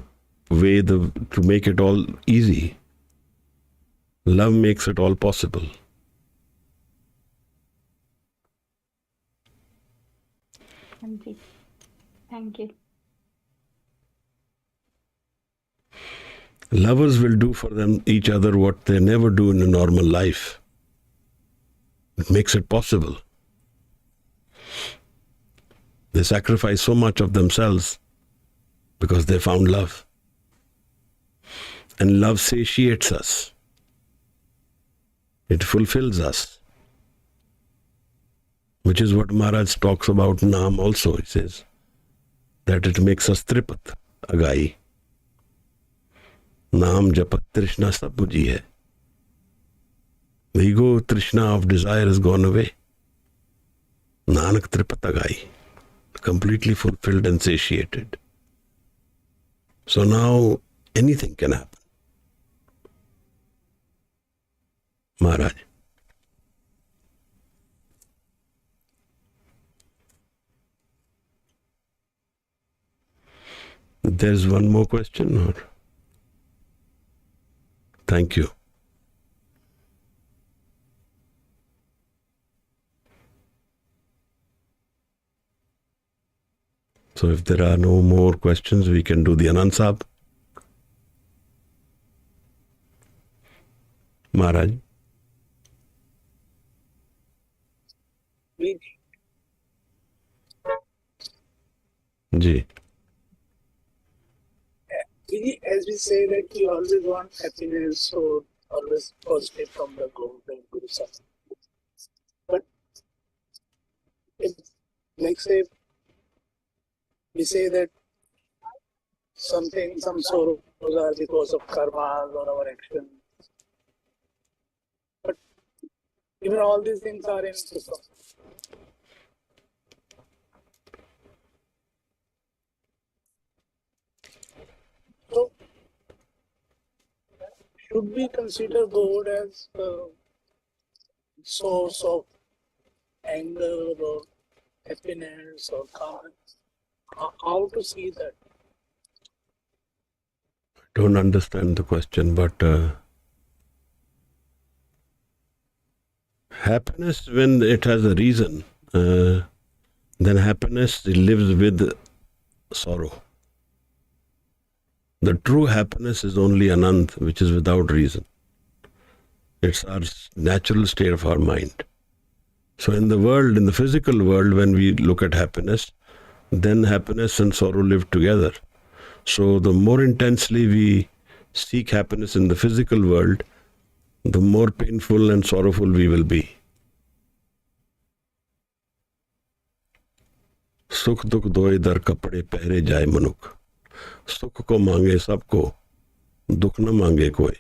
way to make it all easy. Love makes it all possible. Thank you. Lovers will do for them each other what they never do in a normal life. It makes it possible. They sacrifice so much of themselves because they found love. And love satiates us. It fulfills us. Which is what Maharaj talks about Naam also. He says that it makes us tripat, agai. Naam japat trishna sab mujhi hai. The ego trishna of desire has gone away. Nanak tripat agai. Completely fulfilled and satiated. So now anything can happen. Maharaj. There's one more question, or? Thank you. So if there are no more questions, we can do the Anand Sahib. Maharaj. Ji. As we say that we always want happiness or always positive from the Guru Sahib. But if, like say, we say that some sorrows are because of karmas or our actions. But even all these things are in system. So, should we consider God as the source of anger or happiness or calm? How to see that? I don't understand the question, but happiness, when it has a reason, then happiness lives with sorrow. The true happiness is only Anand, which is without reason. It's our natural state of our mind. So in the world, in the physical world, when we look at happiness, then happiness and sorrow live together. So the more intensely we seek happiness in the physical world, the more painful and sorrowful we will be. सुख दुख दोए दर कपड़े पहरे जाए मनुख, सुख को मांगे सबको, दुख न मांगे कोई,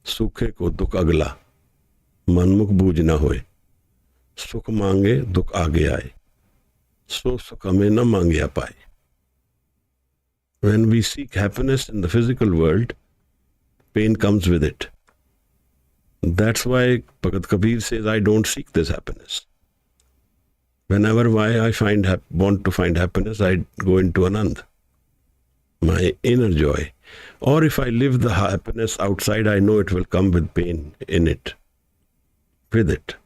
सुखे को दुख अगला, मनमुख बूझ न होए, सुख मांगे दुख आगे आए, सो सुख हमें न मांगे पाए. When we seek happiness in the physical world, pain comes with it. That's why Bhagat Kabir says, I don't seek this happiness. Whenever I want to find happiness, I go into Anand, my inner joy. Or if I live the happiness outside, I know it will come with pain in it, with it.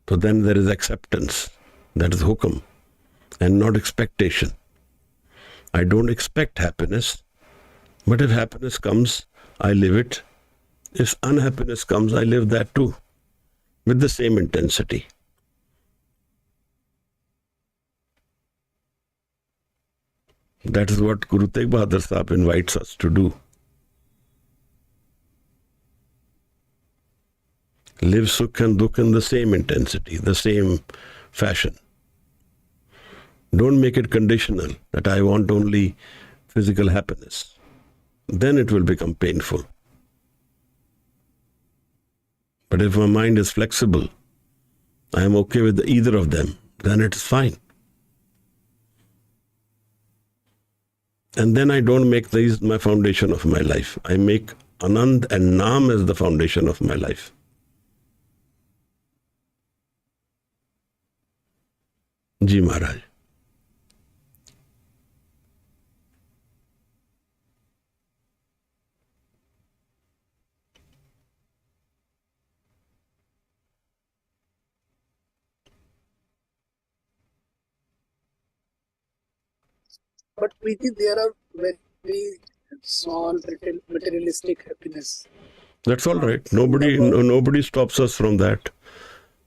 So then there is acceptance, that is hukam, and not expectation. I don't expect happiness, but if happiness comes, I live it. If unhappiness comes, I live that too, with the same intensity. That is what Guru Tegh Bahadur Sahib invites us to do. Live Sukh and Dukh in the same intensity, the same fashion. Don't make it conditional, that I want only physical happiness. Then it will become painful. But if my mind is flexible, I am okay with either of them, then it is fine. And then I don't make these my foundation of my life. I make Anand and Naam as the foundation of my life. Ji Maharaj. But Preeti, there are very small materialistic happiness. That's all right. Nobody stops us from that.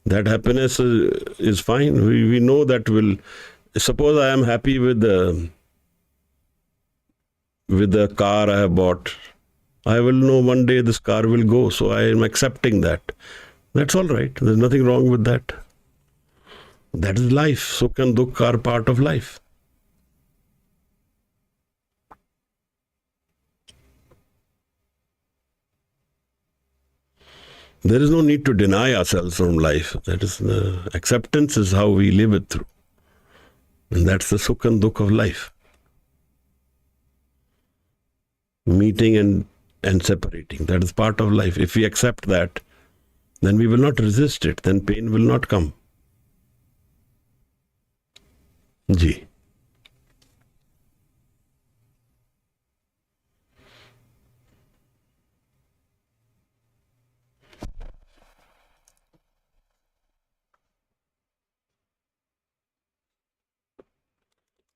That happiness is fine. We know that will. Suppose I am happy with the car I have bought. I will know one day this car will go, so I am accepting that. That's all right. There's nothing wrong with that. That is life. Sukh and Dukh are part of life. There is no need to deny ourselves from life. That is acceptance is how we live it through. And that's the Sukh and Dukh of life. Meeting and separating. That is part of life. If we accept that, then we will not resist it. Then pain will not come. Ji.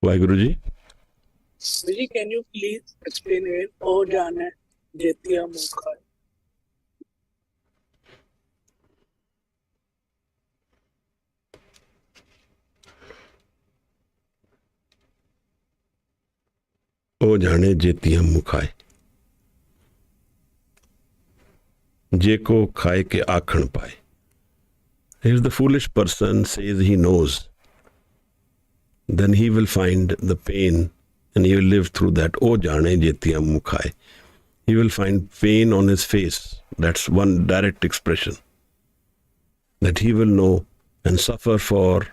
Waheguru ji. Sri, can you please explain it? O Jane Jetiya Mukha. O jane jetiyam mukhaye. Je ko khaye ke aakhan paye. If the foolish person says he knows, then he will find the pain and he will live through that. O jane jetiyam mukhaye. He will find pain on his face. That's one direct expression. That he will know and suffer for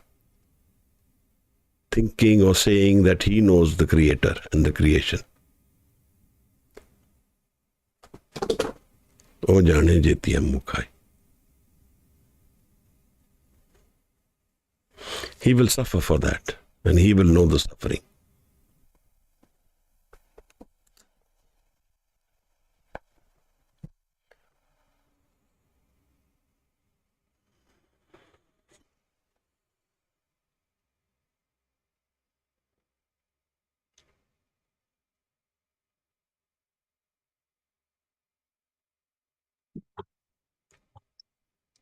thinking or saying that he knows the Creator and the creation. O jane jetiyam mukhaye. He will suffer for that and he will know the suffering.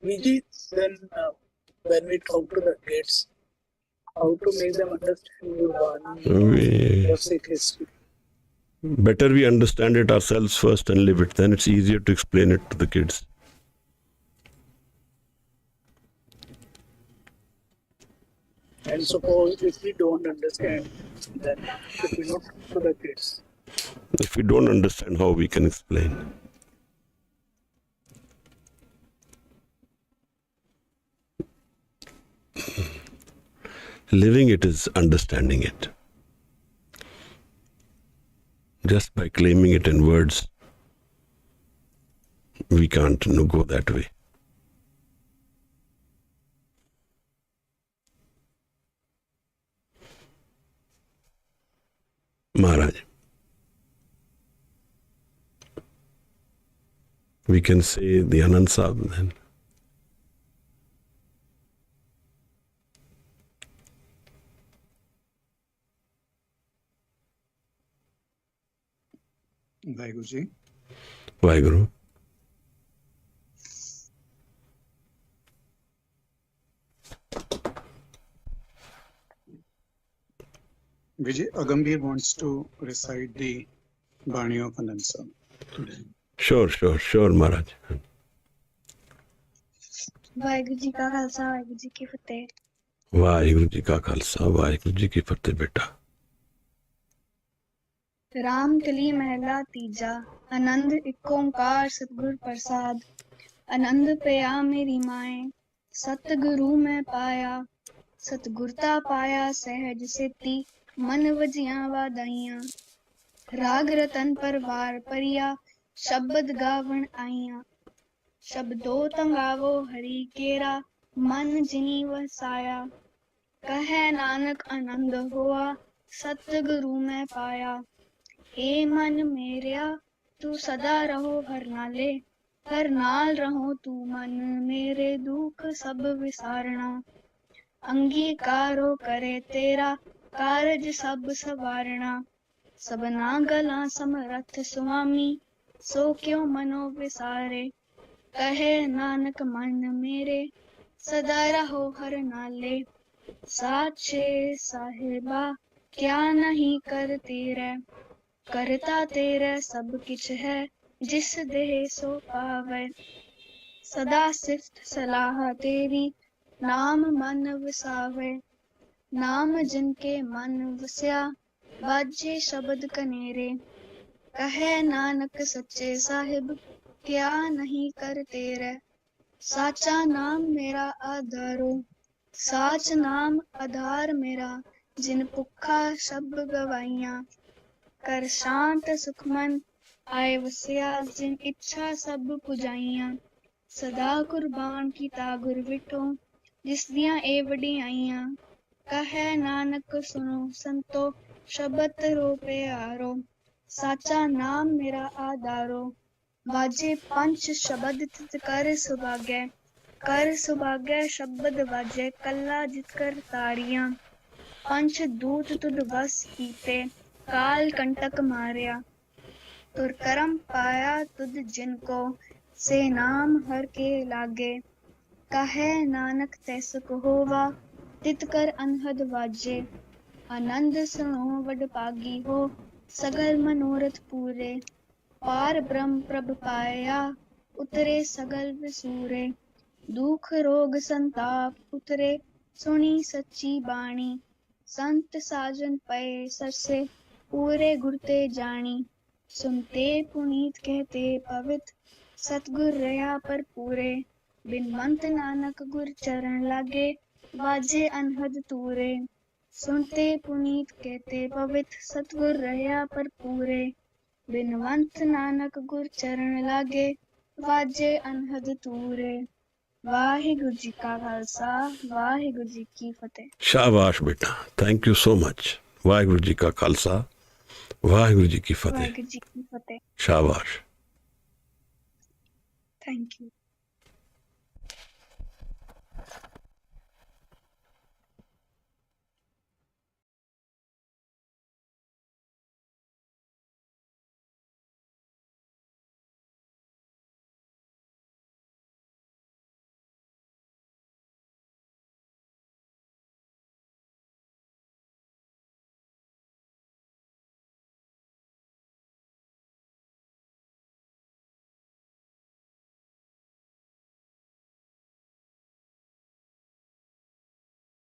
Viji, then when we talk to the kids, how to make them understand Gurbani We, or Sikh history? better we understand it ourselves first and live it. Then it's easier to explain it to the kids. And suppose if we don't understand, then should we not talk to the kids? If we don't understand, how we can explain? Living it is understanding it. Just by claiming it in words, we can't go that way. Maharaj, we can say the Anand Sahib then. Waheguru ji. Waheguru. Vijay Agambir wants to recite the Bani of Anand Sahib today. Sure, Maharaj. Waheguru ji ਕਾ ਖਾਲਸਾ ਵਾਹਿਗੁਰੂ ਜੀ ਕੀ ਫਤਿਹ। ਵਾਹਿਗੁਰੂ ਜੀ ਕਾ ਖਾਲਸਾ ਵਾਹਿਗੁਰੂ ਜੀ ਕੀ ਫਤਿਹ ਬੇਟਾ। ਰਾਮ ਕਲੀ ਮਹਿਲਾ ਤੀਜਾ ਆਨੰਦ ਇੱਕ ਓੰਕਾਰ ਸਤਿਗੁਰ ਪ੍ਰਸਾਦ। ਆਨੰਦ ਪਿਆ ਮੇਰੀ ਮਾਏ ਸਤਿਗੁਰੂ ਮੈਂ ਪਾਇਆ। ਸਤਿਗੁਰਤਾ ਪਾਇਆ ਸਹਿਜ ਸੇਤੀ ਮਨ ਵਜੀਆਂ ਵਾਦਾਈਆਂ। ਰਾਗ ਰਤਨ ਪਰਵਾਰ ਪਰਿਆ ਸ਼ਬਦ ਗਾਵਣ ਆਈਆਂ। शब्दो तंगावो हरि केरा मन जिनी वसाया। कहे नानक आनंद हुआ सतगुरु मैं पाया। हे मन मेरिया तू सदा रहो हर नाले हर नाल रहो तू मन मेरे दुख सब विसारना। अंगीकारो करे तेरा कारज सब सवारना। सबना गला समरथ स्वामी सो क्यों मनो विसारे। कहे नानक मन मेरे सदा रहो हर नाले। साचे साहिबा क्या नहीं कर तेरे करता तेरे सब किछ है जिस देह सो पावे। सदा सिफ्त सलाह तेरी नाम मन वसावे। नाम जिनके मन वस्या बाजे शब्द कनेरे। कहे नानक सच्चे साहिब क्या नहीं कर तेरे। साचा नाम मेरा आधारो साच नाम आधार मेरा। जिन भुखा शब्द गवाइया कर शांत सुखमन आए वसिया। जिन इच्छा सब पुजाइया सदा कुर्बान कीता गुर विठो जिस दियां ए वडियाइया। कहे नानक सुनो संतो शब्द रो प्यारो। साचा नाम मेरा आधारो वाजे पंच शब्द तित कर सुभागै शब्द वाजे कल्ला जित कर तारियां। पंच दूत तुद बस कीते काल कंटक मारिया। तुर करम पाया तुद जिनको से नाम हर के लागे। कहे नानक तैस होवा तित कर अनहद वाजे। आनंद सुनो वड पागी हो सगल मनोरथ पूरे। पार ब्रह्म प्रभ पाया उतरे सगल विसूरे। दुख रोग संताप उतरे सुनी सच्ची बाणी। संत साजन पए सरसे पूरे गुरते जानी। सुनते पुनीत कहते पवित सतगुर रया पर पूरे। बिन मंत नानक गुर चरण लागे वाजे अनहद तूरे। सुनते पुनीत कहते पवित सतगुर रया पर पूरे। बिनवंत नानक गुर चरण लागे वाजे अनहद तूरे। वाहिगुरु जी का खालसा वाहिगुरु जी की फतेह। शाबाश बेटा, thank you so much. Waheguru ji का खालसा वाहिगुरु जी की फतेह। वाहिगुरु जी की फतेह। शाबाश। Thank you.